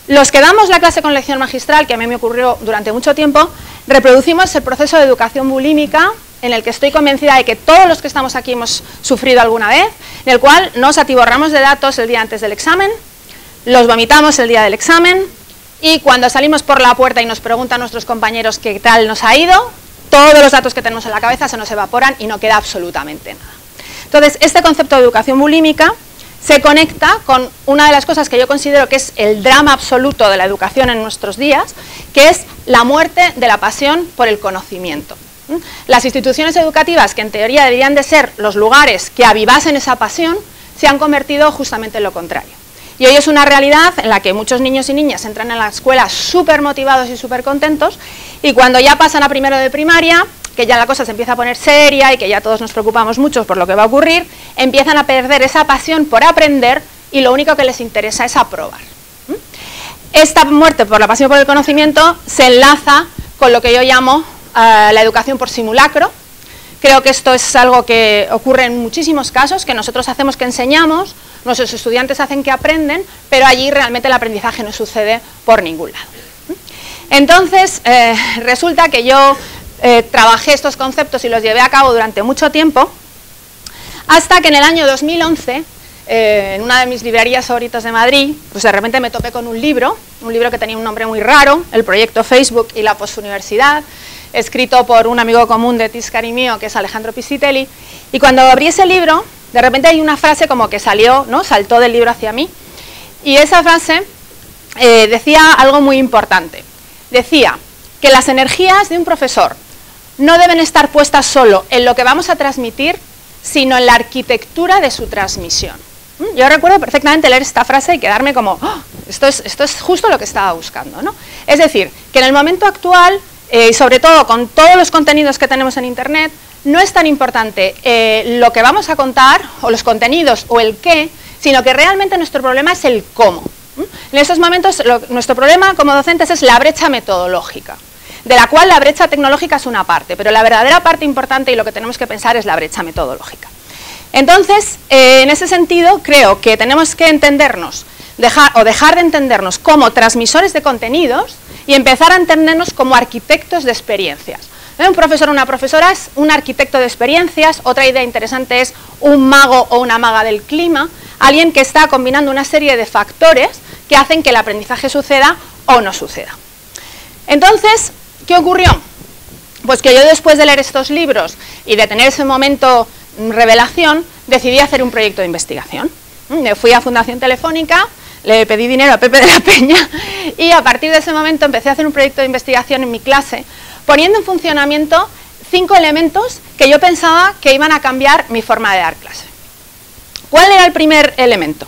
Los que damos la clase con lección magistral, que a mí me ocurrió durante mucho tiempo, reproducimos el proceso de educación bulímica, en el que estoy convencida de que todos los que estamos aquí hemos sufrido alguna vez, en el cual nos atiborramos de datos el día antes del examen, los vomitamos el día del examen, y cuando salimos por la puerta y nos preguntan nuestros compañeros qué tal nos ha ido, todos los datos que tenemos en la cabeza se nos evaporan y no queda absolutamente nada. Entonces, este concepto de educación bulímica se conecta con una de las cosas que yo considero que es el drama absoluto de la educación en nuestros días, que es la muerte de la pasión por el conocimiento. Las instituciones educativas, que en teoría deberían de ser los lugares que avivasen esa pasión, se han convertido justamente en lo contrario. Y hoy es una realidad en la que muchos niños y niñas entran en la escuela súper motivados y súper contentos, y cuando ya pasan a primero de primaria, que ya la cosa se empieza a poner seria y que ya todos nos preocupamos mucho por lo que va a ocurrir, empiezan a perder esa pasión por aprender y lo único que les interesa es aprobar. Esta muerte por la pasión por el conocimiento se enlaza con lo que yo llamo la educación por simulacro. Creo que esto es algo que ocurre en muchísimos casos, que nosotros hacemos que enseñamos, nuestros estudiantes hacen que aprenden, pero allí realmente el aprendizaje no sucede por ningún lado. Entonces, resulta que yo trabajé estos conceptos y los llevé a cabo durante mucho tiempo, hasta que en el año 2011, en una de mis librerías favoritas de Madrid, pues de repente me topé con un libro que tenía un nombre muy raro, el proyecto Facebook y la postuniversidad, escrito por un amigo común de Tiscar y mío, que es Alejandro Piscitelli, y cuando abrí ese libro, de repente hay una frase como que salió, ¿no?, saltó del libro hacia mí, y esa frase decía algo muy importante. Decía que las energías de un profesor no deben estar puestas solo en lo que vamos a transmitir, sino en la arquitectura de su transmisión. Yo recuerdo perfectamente leer esta frase y quedarme como, ¡oh! esto es justo lo que estaba buscando, ¿no? Es decir, que en el momento actual, y sobre todo con todos los contenidos que tenemos en Internet, no es tan importante lo que vamos a contar, o los contenidos, o el qué, sino que realmente nuestro problema es el cómo. En estos momentos, nuestro problema como docentes es la brecha metodológica, de la cual la brecha tecnológica es una parte, pero la verdadera parte importante y lo que tenemos que pensar es la brecha metodológica. Entonces, en ese sentido, creo que tenemos que entendernos, dejar de entendernos como transmisores de contenidos y empezar a entendernos como arquitectos de experiencias. Un profesor o una profesora es un arquitecto de experiencias. Otra idea interesante es un mago o una maga del clima, alguien que está combinando una serie de factores que hacen que el aprendizaje suceda o no suceda. Entonces, ¿qué ocurrió? Pues que yo, después de leer estos libros y de tener ese momento revelación, decidí hacer un proyecto de investigación. Me fui a Fundación Telefónica, le pedí dinero a Pepe de la Peña y a partir de ese momento empecé a hacer un proyecto de investigación en mi clase, poniendo en funcionamiento 5 elementos que yo pensaba que iban a cambiar mi forma de dar clase. ¿Cuál era el primer elemento?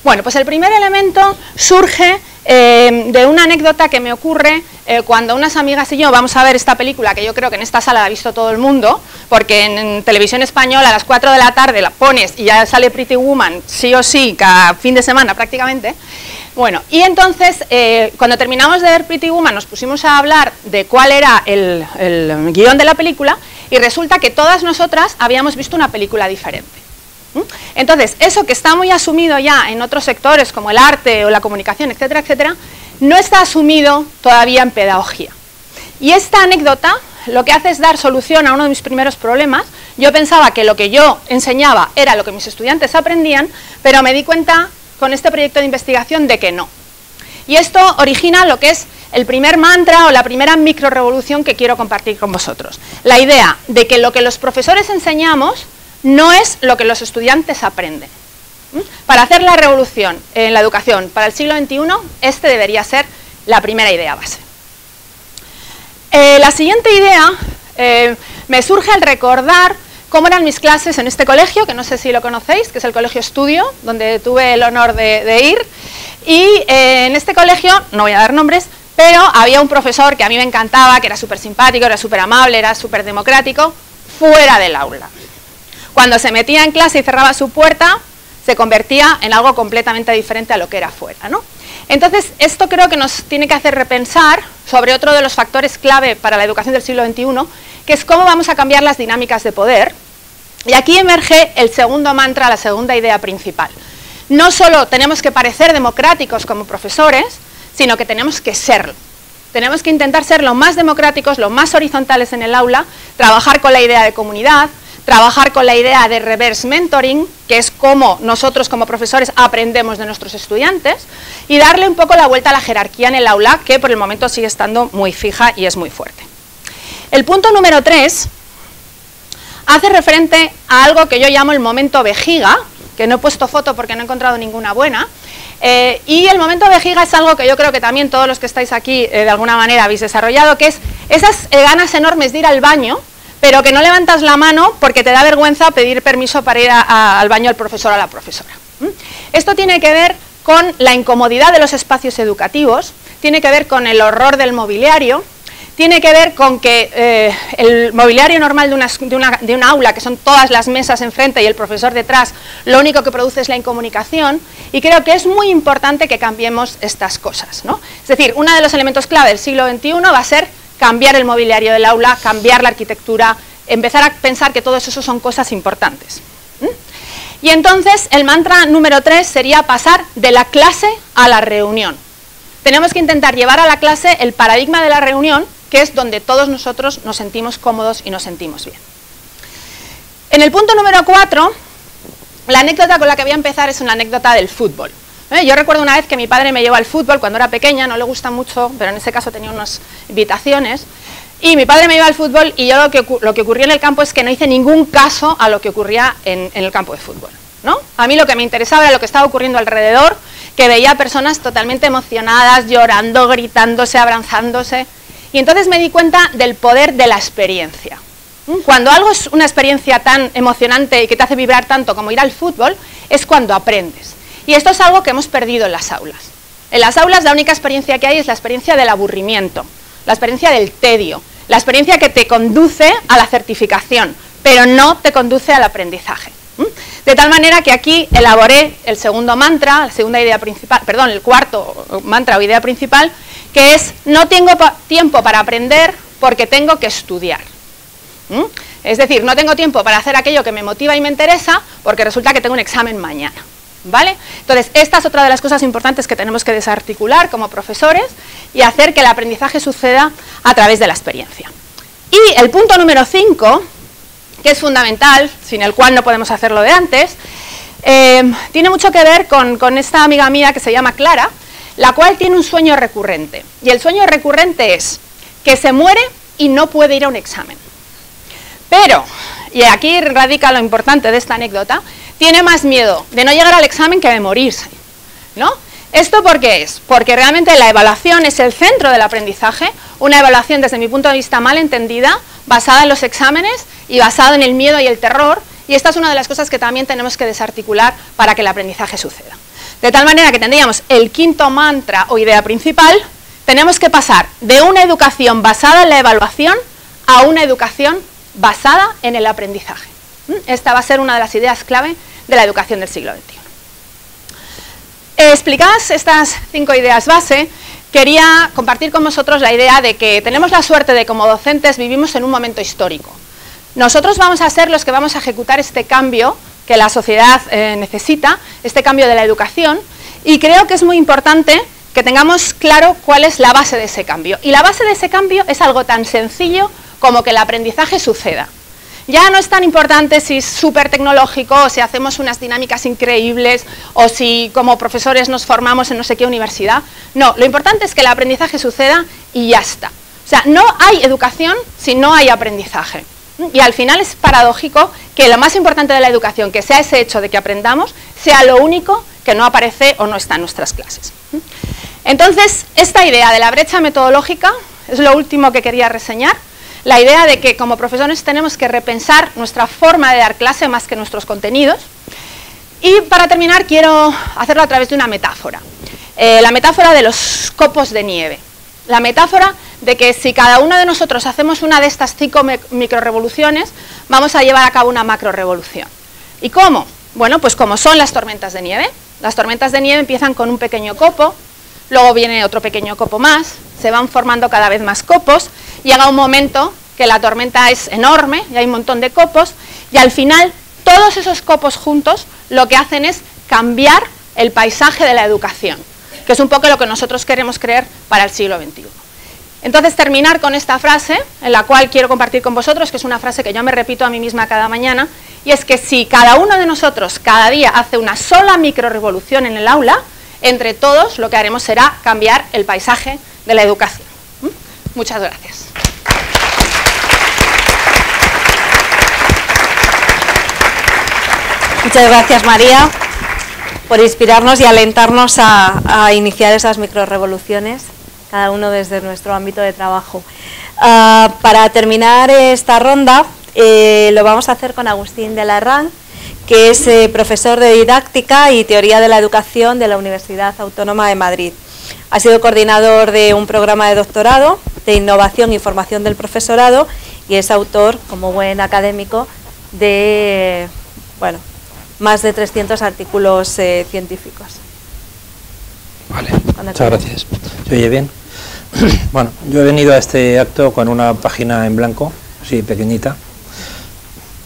Bueno, pues el primer elemento surge de una anécdota que me ocurre cuando unas amigas y yo vamos a ver esta película, que yo creo que en esta sala la ha visto todo el mundo, porque en televisión española a las 4 de la tarde la pones y ya sale Pretty Woman, sí o sí, cada fin de semana prácticamente. Bueno, y entonces, cuando terminamos de ver Pretty Woman, nos pusimos a hablar de cuál era el guión de la película, y resulta que todas nosotras habíamos visto una película diferente. Entonces, eso que está muy asumido ya en otros sectores, como el arte o la comunicación, etcétera, etcétera, no está asumido todavía en pedagogía. Y esta anécdota lo que hace es dar solución a uno de mis primeros problemas. Yo pensaba que lo que yo enseñaba era lo que mis estudiantes aprendían, pero me di cuenta con este proyecto de investigación de que no. Y esto origina lo que es el primer mantra o la primera microrevolución que quiero compartir con vosotros. La idea de que lo que los profesores enseñamos no es lo que los estudiantes aprenden. Para hacer la revolución en la educación para el siglo XXI, este debería ser la primera idea base. La siguiente idea me surge al recordar cómo eran mis clases en este colegio, que no sé si lo conocéis, que es el Colegio Estudio, donde tuve el honor de ir. Y en este colegio, no voy a dar nombres, pero había un profesor que a mí me encantaba, que era súper simpático, era súper amable, era súper democrático, fuera del aula. Cuando se metía en clase y cerraba su puerta, se convertía en algo completamente diferente a lo que era fuera, ¿no? Entonces, esto creo que nos tiene que hacer repensar sobre otro de los factores clave para la educación del siglo XXI, que es cómo vamos a cambiar las dinámicas de poder. Y aquí emerge el segundo mantra, la segunda idea principal. No solo tenemos que parecer democráticos como profesores, sino que tenemos que serlo. Tenemos que intentar ser lo más democráticos, lo más horizontales en el aula, trabajar con la idea de comunidad, trabajar con la idea de reverse mentoring, que es cómo nosotros como profesores aprendemos de nuestros estudiantes, y darle un poco la vuelta a la jerarquía en el aula, que por el momento sigue estando muy fija y es muy fuerte. El punto número 3 hace referente a algo que yo llamo el momento vejiga, que no he puesto foto porque no he encontrado ninguna buena, y el momento vejiga es algo que yo creo que también todos los que estáis aquí de alguna manera habéis desarrollado, que es esas ganas enormes de ir al baño, pero que no levantas la mano porque te da vergüenza pedir permiso para ir al baño al profesor o a la profesora. Esto tiene que ver con la incomodidad de los espacios educativos, tiene que ver con el horror del mobiliario, tiene que ver con que el mobiliario normal de una aula, que son todas las mesas enfrente y el profesor detrás, lo único que produce es la incomunicación, y creo que es muy importante que cambiemos estas cosas, ¿no? Es decir, uno de los elementos clave del siglo XXI va a ser cambiar el mobiliario del aula, cambiar la arquitectura, empezar a pensar que todo eso son cosas importantes. Y entonces el mantra número 3 sería pasar de la clase a la reunión. Tenemos que intentar llevar a la clase el paradigma de la reunión, que es donde todos nosotros nos sentimos cómodos y nos sentimos bien. En el punto número 4, la anécdota con la que voy a empezar es una anécdota del fútbol. Yo recuerdo una vez que mi padre me llevó al fútbol cuando era pequeña, no le gusta mucho, pero en ese caso tenía unas invitaciones, y mi padre me llevó al fútbol y yo lo que ocurrió en el campo es que no hice ningún caso a lo que ocurría en el campo de fútbol, ¿no? A mí lo que me interesaba era lo que estaba ocurriendo alrededor, que veía personas totalmente emocionadas, llorando, gritándose, abrazándose, y entonces me di cuenta del poder de la experiencia. Cuando algo es una experiencia tan emocionante y que te hace vibrar tanto como ir al fútbol, es cuando aprendes. Y esto es algo que hemos perdido en las aulas. En las aulas la única experiencia que hay es la experiencia del aburrimiento, la experiencia del tedio, la experiencia que te conduce a la certificación, pero no te conduce al aprendizaje. De tal manera que aquí elaboré el segundo mantra, la segunda idea principal, perdón, el cuarto mantra o idea principal, que es: no tengo tiempo para aprender porque tengo que estudiar. Es decir, no tengo tiempo para hacer aquello que me motiva y me interesa porque resulta que tengo un examen mañana. ¿Vale? Entonces, esta es otra de las cosas importantes que tenemos que desarticular como profesores y hacer que el aprendizaje suceda a través de la experiencia. Y el punto número 5, que es fundamental, sin el cual no podemos hacerlo de antes, tiene mucho que ver con esta amiga mía que se llama Clara, la cual tiene un sueño recurrente. Y el sueño recurrente es que se muere y no puede ir a un examen. Pero, y aquí radica lo importante de esta anécdota, tiene más miedo de no llegar al examen que de morirse, ¿no? ¿Esto por qué es? Porque realmente la evaluación es el centro del aprendizaje, una evaluación desde mi punto de vista mal entendida, basada en los exámenes y basada en el miedo y el terror, y esta es una de las cosas que también tenemos que desarticular para que el aprendizaje suceda. De tal manera que tendríamos el quinto mantra o idea principal, tenemos que pasar de una educación basada en la evaluación a una educación basada en el aprendizaje. Esta va a ser una de las ideas clave de la educación del siglo XXI. Explicadas estas 5 ideas base, quería compartir con vosotros la idea de que tenemos la suerte de, como docentes, vivimos en un momento histórico. Nosotros vamos a ser los que vamos a ejecutar este cambio que la sociedad necesita, este cambio de la educación, y creo que es muy importante que tengamos claro cuál es la base de ese cambio. Y la base de ese cambio es algo tan sencillo como que el aprendizaje suceda. Ya no es tan importante si es súper tecnológico, o si hacemos unas dinámicas increíbles, o si como profesores nos formamos en no sé qué universidad. No, lo importante es que el aprendizaje suceda y ya está. O sea, no hay educación si no hay aprendizaje. Y al final es paradójico que lo más importante de la educación, que sea ese hecho de que aprendamos, sea lo único que no aparece o no está en nuestras clases. Entonces, esta idea de la brecha metodológica es lo último que quería reseñar. La idea de que como profesores tenemos que repensar nuestra forma de dar clase más que nuestros contenidos. Y para terminar quiero hacerlo a través de una metáfora. La metáfora de los copos de nieve. La metáfora de que si cada uno de nosotros hacemos una de estas 5 microrevoluciones, vamos a llevar a cabo una macrorevolución. ¿Y cómo? Bueno, pues como son las tormentas de nieve. Las tormentas de nieve empiezan con un pequeño copo, luego viene otro pequeño copo más, se van formando cada vez más copos, llega un momento que la tormenta es enorme y hay un montón de copos, y al final todos esos copos juntos lo que hacen es cambiar el paisaje de la educación, que es un poco lo que nosotros queremos creer para el siglo XXI. Entonces, terminar con esta frase, en la cual quiero compartir con vosotros, que es una frase que yo me repito a mí misma cada mañana, y es que si cada uno de nosotros cada día hace una sola microrevolución en el aula, entre todos lo que haremos será cambiar el paisaje de la educación. Muchas gracias. Muchas gracias, María, por inspirarnos y alentarnos a iniciar esas microrevoluciones, cada uno desde nuestro ámbito de trabajo. Para terminar esta ronda, lo vamos a hacer con Agustín de la Herrán, que es profesor de didáctica y teoría de la educación de la Universidad Autónoma de Madrid. Ha sido coordinador de un programa de doctorado de innovación y formación del profesorado y es autor, como buen académico, de más de 300 artículos científicos. Vale, muchas gracias. ¿Se oye bien? Bueno, yo he venido a este acto con una página en blanco, así pequeñita,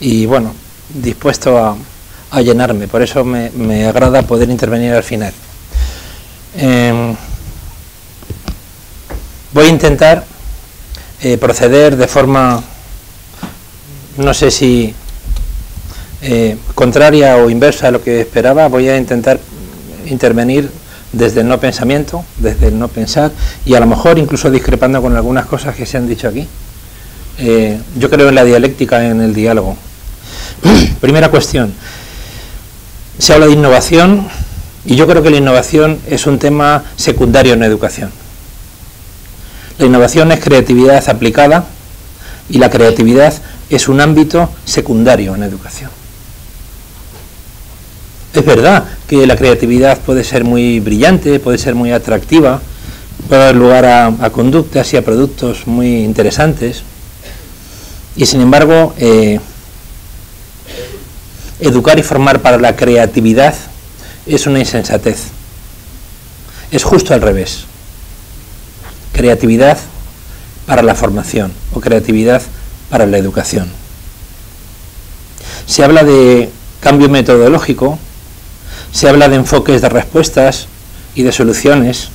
y bueno, dispuesto a llenarme, por eso me agrada poder intervenir al final. Voy a intentar proceder de forma, no sé si contraria o inversa a lo que esperaba. Voy a intentar intervenir desde el no pensamiento, desde el no pensar, y a lo mejor incluso discrepando con algunas cosas que se han dicho aquí. Yo creo en la dialéctica, en el diálogo. Primera cuestión. Se habla de innovación y yo creo que la innovación es un tema secundario en la educación. La innovación es creatividad aplicada y la creatividad es un ámbito secundario en la educación. Es verdad que la creatividad puede ser muy brillante, puede ser muy atractiva, puede dar lugar a conductas y a productos muy interesantes, y sin embargo educar y formar para la creatividad es una insensatez. Es justo al revés. Creatividad para la formación o creatividad para la educación. Se habla de cambio metodológico, se habla de enfoques de respuestas y de soluciones.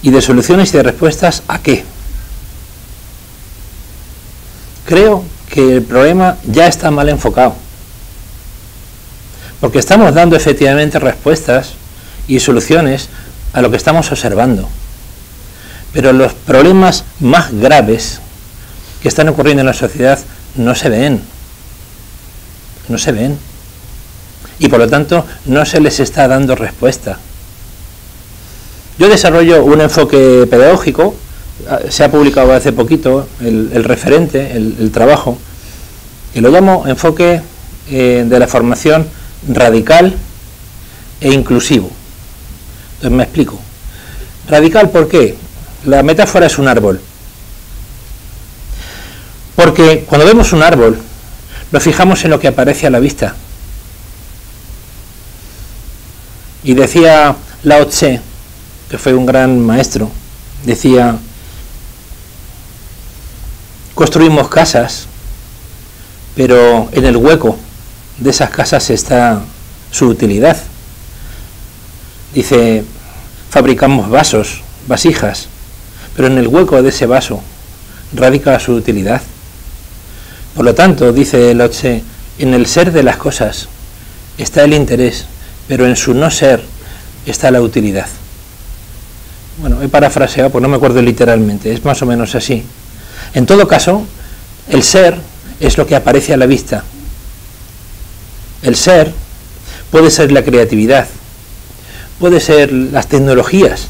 ¿Y de soluciones y de respuestas a qué? Creo que el problema ya está mal enfocado, porque estamos dando efectivamente respuestas y soluciones a lo que estamos observando, pero los problemas más graves que están ocurriendo en la sociedad no se ven, y por lo tanto no se les está dando respuesta. Yo desarrollo un enfoque pedagógico, se ha publicado hace poquito el referente, el trabajo, y lo llamo enfoque de la formación radical e inclusivo. Entonces me explico. Radical, ¿por qué? La metáfora es un árbol. Porque cuando vemos un árbol, nos fijamos en lo que aparece a la vista. Y decía Lao Tse, que fue un gran maestro, decía: construimos casas, pero en el hueco de esas casas está su utilidad. Dice: fabricamos vasos, vasijas, pero en el hueco de ese vaso radica su utilidad. Por lo tanto, dice Lao Tse, en el ser de las cosas está el interés, pero en su no ser está la utilidad. Bueno, he parafraseado, pues no me acuerdo literalmente, es más o menos así. En todo caso, el ser es lo que aparece a la vista. El ser puede ser la creatividad, puede ser las tecnologías,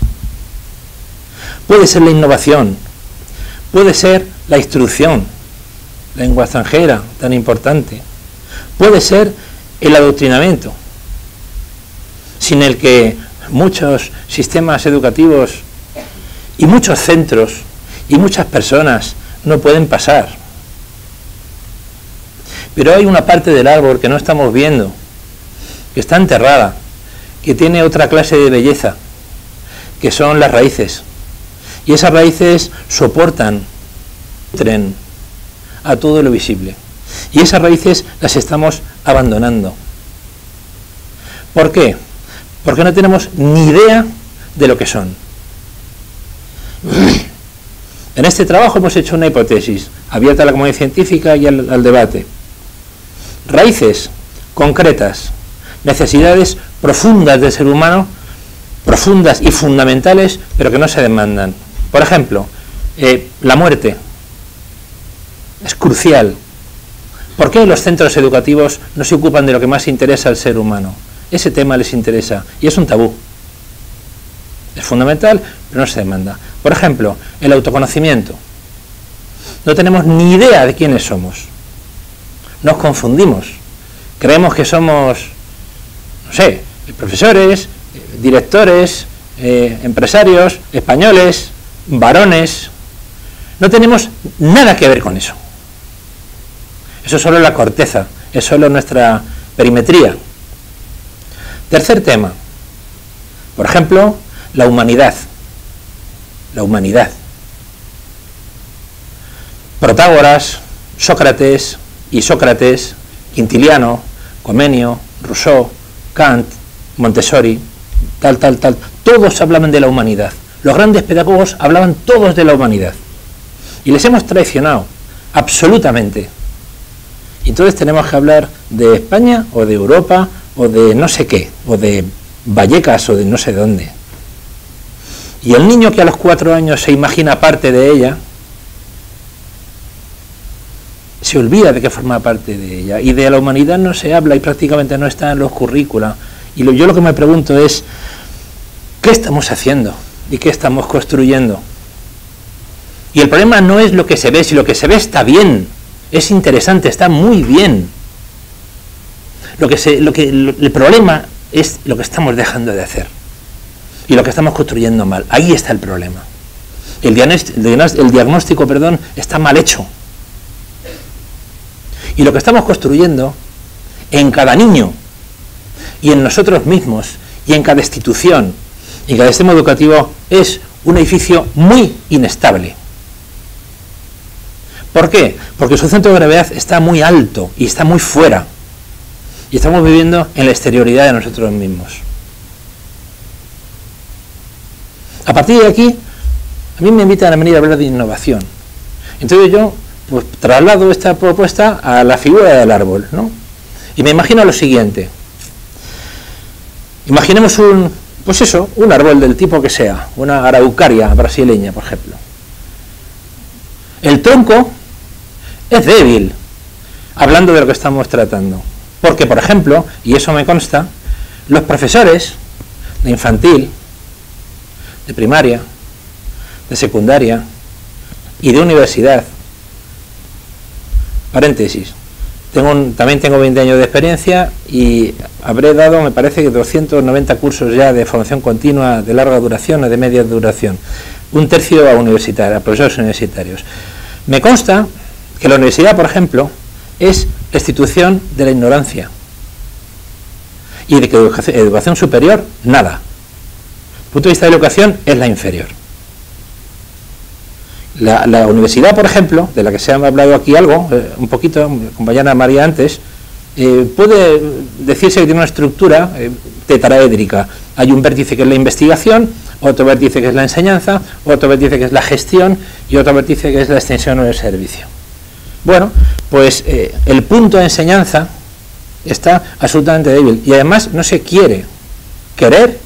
puede ser la innovación, puede ser la instrucción, lengua extranjera tan importante, puede ser el adoctrinamiento, sin el que muchos sistemas educativos y muchos centros y muchas personas no pueden pasar. Pero hay una parte del árbol que no estamos viendo, que está enterrada, que tiene otra clase de belleza, que son las raíces. Y esas raíces soportan, nutren a todo lo visible. Y esas raíces las estamos abandonando. ¿Por qué? Porque no tenemos ni idea de lo que son. En este trabajo hemos hecho una hipótesis, abierta a la comunidad científica y al debate. Raíces concretas, necesidades profundas del ser humano, profundas y fundamentales, pero que no se demandan. Por ejemplo, la muerte es crucial. ¿Por qué los centros educativos no se ocupan de lo que más interesa al ser humano? Ese tema les interesa y es un tabú. Es fundamental, pero no se demanda. Por ejemplo, el autoconocimiento. No tenemos ni idea de quiénes somos. Nos confundimos. Creemos que somos, no sé, profesores, directores, empresarios, españoles, varones. No tenemos nada que ver con eso. Eso es solo la corteza, es solo nuestra perimetría. Tercer tema, por ejemplo, la humanidad. La humanidad. Protágoras, Sócrates, Quintiliano, Comenio, Rousseau, Kant, Montessori, tal, todos hablaban de la humanidad. Los grandes pedagogos hablaban todos de la humanidad. Y les hemos traicionado, absolutamente. Entonces tenemos que hablar de España, o de Europa, o de no sé qué, o de Vallecas, o de no sé dónde. Y el niño que a los 4 años se imagina parte de ella, se olvida de que forma parte de ella, y de la humanidad no se habla y prácticamente no está en los currícula. Y yo lo que me pregunto es, ¿qué estamos haciendo? ¿Y qué estamos construyendo? Y el problema no es lo que se ve, si lo que se ve está bien, es interesante, está muy bien. El problema es lo que estamos dejando de hacer y lo que estamos construyendo mal. Ahí está el problema. El diagnóstico, está mal hecho. Y lo que estamos construyendo en cada niño y en nosotros mismos y en cada institución y en cada sistema educativo es un edificio muy inestable. ¿Por qué? Porque su centro de gravedad está muy alto y está muy fuera. Y estamos viviendo en la exterioridad de nosotros mismos. A partir de aquí, a mí me invitan a venir a hablar de innovación. Entonces yo traslado esta propuesta a la figura del árbol, ¿no? Y me imagino lo siguiente. Imaginemos un árbol del tipo que sea, una araucaria brasileña, por ejemplo. El tronco es débil, hablando de lo que estamos tratando. Porque, por ejemplo, y eso me consta, los profesores de infantil, de primaria, de secundaria y de universidad, paréntesis, también tengo 20 años de experiencia y habré dado, me parece que 290 cursos ya de formación continua de larga duración o de media duración, 1/3 a universitarios, a profesores universitarios. Me consta que la universidad, por ejemplo, es la institución de la ignorancia. Y de que educación superior, nada. Desde el punto de vista de la educación, es la inferior. La universidad, por ejemplo, de la que se ha hablado aquí algo, un poquito, compañera María antes, puede decirse que tiene una estructura tetraédrica. Hay un vértice que es la investigación, otro vértice que es la enseñanza, otro vértice que es la gestión y otro vértice que es la extensión o el servicio. Bueno, pues el punto de enseñanza está absolutamente débil y además no se quiere querer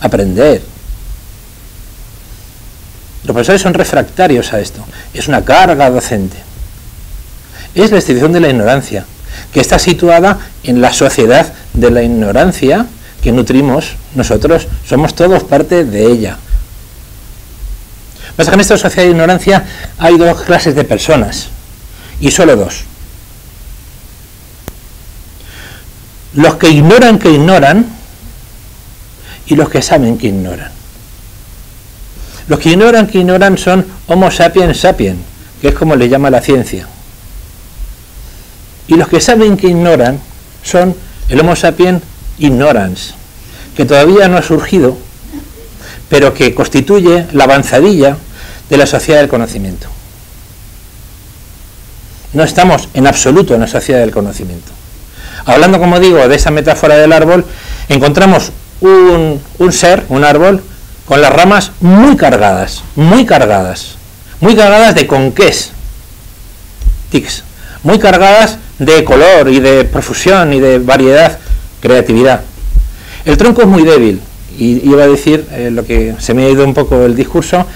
aprender. Los profesores son refractarios a esto. Es una carga docente. Es la extinción de la ignorancia, que está situada en la sociedad de la ignorancia que nutrimos nosotros. Somos todos parte de ella. Pasa que en esta sociedad de ignorancia hay dos clases de personas, y solo dos. Los que ignoran y los que saben que ignoran. Los que ignoran son Homo sapiens sapiens, que es como le llama la ciencia. Y los que saben que ignoran son el Homo sapiens ignorans, que todavía no ha surgido, pero que constituye la avanzadilla de la sociedad del conocimiento. No estamos en absoluto en la sociedad del conocimiento. Hablando, como digo, de esa metáfora del árbol, encontramos un ser, un árbol, con las ramas muy cargadas de conqués, tics, muy cargadas de color y de profusión y de variedad, creatividad. El tronco es muy débil, y iba a decir lo que se me ha ido un poco el discurso,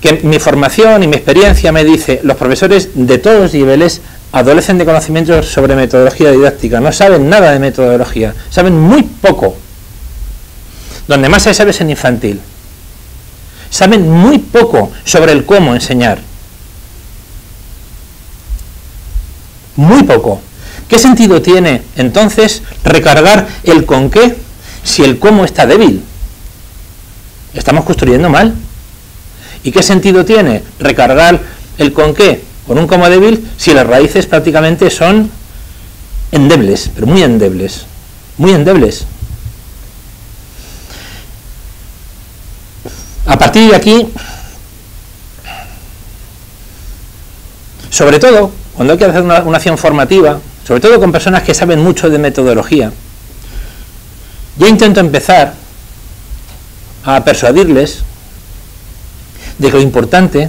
que mi formación y mi experiencia me dice, los profesores de todos los niveles adolecen de conocimientos sobre metodología didáctica, no saben nada de metodología, saben muy poco. Donde más se sabe es en infantil. Saben muy poco sobre el cómo enseñar. Muy poco. ¿Qué sentido tiene, entonces, recargar el con qué si el cómo está débil? Estamos construyendo mal. ¿Y qué sentido tiene recargar el con qué con un cómo débil si las raíces prácticamente son endebles, pero muy endebles? Muy endebles. A partir de aquí, sobre todo, cuando hay que hacer una acción formativa, sobre todo con personas que saben mucho de metodología, yo intento empezar a persuadirles de que lo importante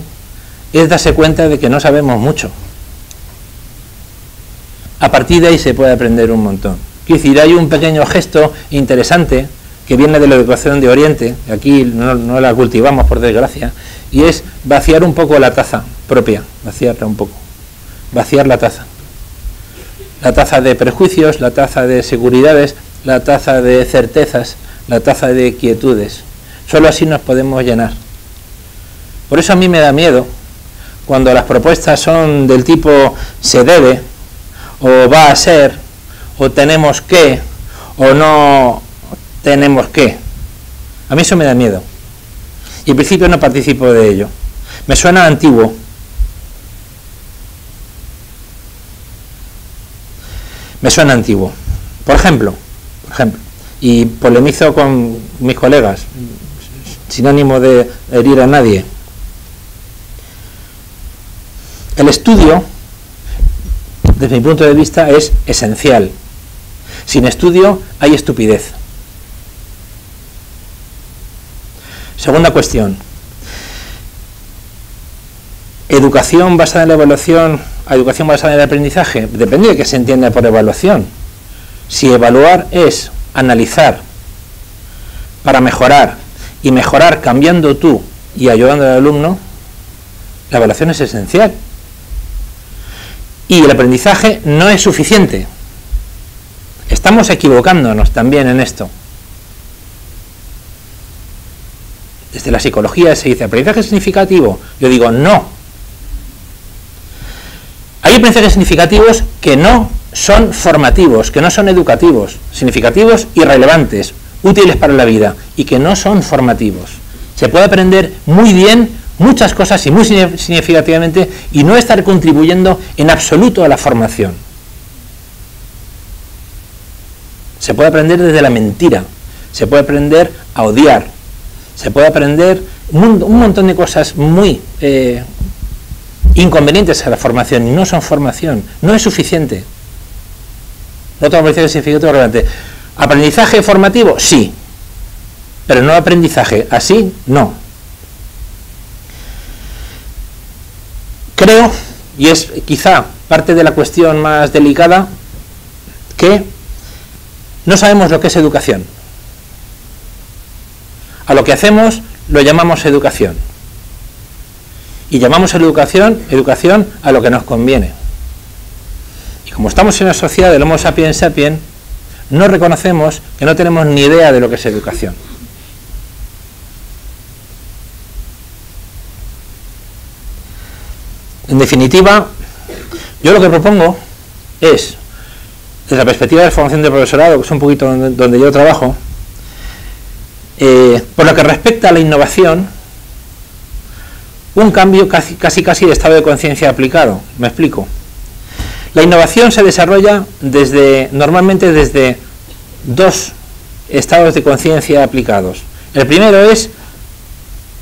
es darse cuenta de que no sabemos mucho. A partir de ahí se puede aprender un montón. Quiero decir, hay un pequeño gesto interesante que viene de la educación de Oriente, aquí no la cultivamos por desgracia, y es vaciar un poco la taza propia, vaciarla un poco, vaciar la taza de prejuicios, la taza de seguridades, la taza de certezas, la taza de quietudes. Solo así nos podemos llenar. Por eso a mí me da miedo cuando las propuestas son del tipo se debe, o va a ser, o tenemos que, o no tenemos que. A mí eso me da miedo. Y en principio no participo de ello. Me suena antiguo. Me suena antiguo. Por ejemplo, y polemizo con mis colegas, sin ánimo de herir a nadie. El estudio, desde mi punto de vista, es esencial. Sin estudio hay estupidez. Segunda cuestión. ¿Educación basada en la evaluación a educación basada en el aprendizaje? Depende de qué se entienda por evaluación. Si evaluar es analizar para mejorar, y mejorar cambiando tú y ayudando al alumno, la evaluación es esencial. Y el aprendizaje no es suficiente. Estamos equivocándonos también en esto. Desde la psicología se dice aprendizaje significativo. Yo digo no. Hay aprendizajes significativos que no son formativos, que no son educativos, significativos y relevantes, útiles para la vida, y que no son formativos. Se puede aprender muy bien muchas cosas y muy significativamente y no estar contribuyendo en absoluto a la formación. Se puede aprender desde la mentira, se puede aprender a odiar, se puede aprender un montón de cosas muy inconvenientes a la formación, y no son formación, no es suficiente. No tengo que decir relevante. ¿Aprendizaje formativo? Sí, pero no aprendizaje así, no. Creo, y es quizá parte de la cuestión más delicada, que no sabemos lo que es educación. A lo que hacemos lo llamamos educación. Y llamamos educación a lo que nos conviene. Y como estamos en una sociedad del Homo sapiens sapiens, no reconocemos que no tenemos ni idea de lo que es educación. En definitiva, yo lo que propongo es, desde la perspectiva de formación de profesorado, que es un poquito donde yo trabajo, por lo que respecta a la innovación, un cambio casi de estado de conciencia aplicado. Me explico. La innovación se desarrolla normalmente desde dos estados de conciencia aplicados. El primero es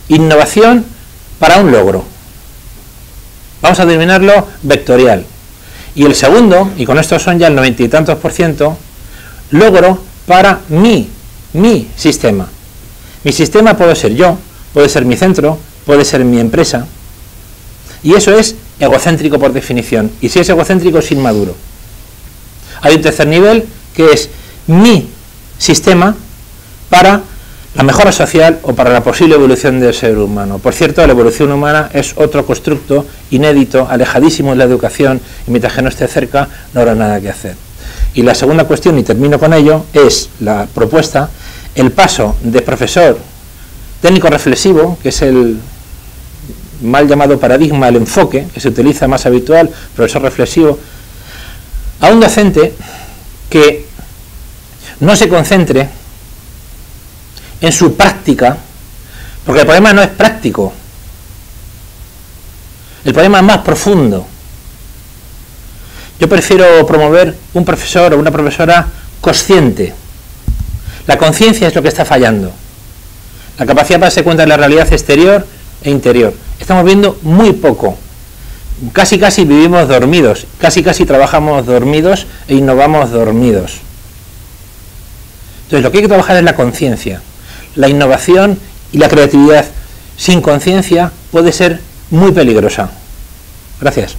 innovación para un logro. Vamos a denominarlo vectorial. Y el segundo, y con esto son ya el 90 y tantos %, logro para mi sistema. Mi sistema puede ser yo, puede ser mi centro, puede ser mi empresa. Y eso es egocéntrico por definición. Y si es egocéntrico, es inmaduro. Hay un tercer nivel que es mi sistema para la mejora social o para la posible evolución del ser humano. Por cierto, la evolución humana es otro constructo inédito, alejadísimo de la educación, y mientras que no esté cerca no habrá nada que hacer. Y la segunda cuestión, y termino con ello, es la propuesta, el paso de profesor técnico reflexivo, que es el mal llamado paradigma, el enfoque que se utiliza más habitual, profesor reflexivo, a un docente que no se concentre en su práctica, porque el problema no es práctico, el problema es más profundo. Yo prefiero promover un profesor o una profesora consciente. La conciencia es lo que está fallando, la capacidad para darse cuenta de la realidad exterior e interior. Estamos viendo muy poco, casi vivimos dormidos, casi trabajamos dormidos e innovamos dormidos. Entonces lo que hay que trabajar es la conciencia. La innovación y la creatividad sin conciencia puede ser muy peligrosa. Gracias.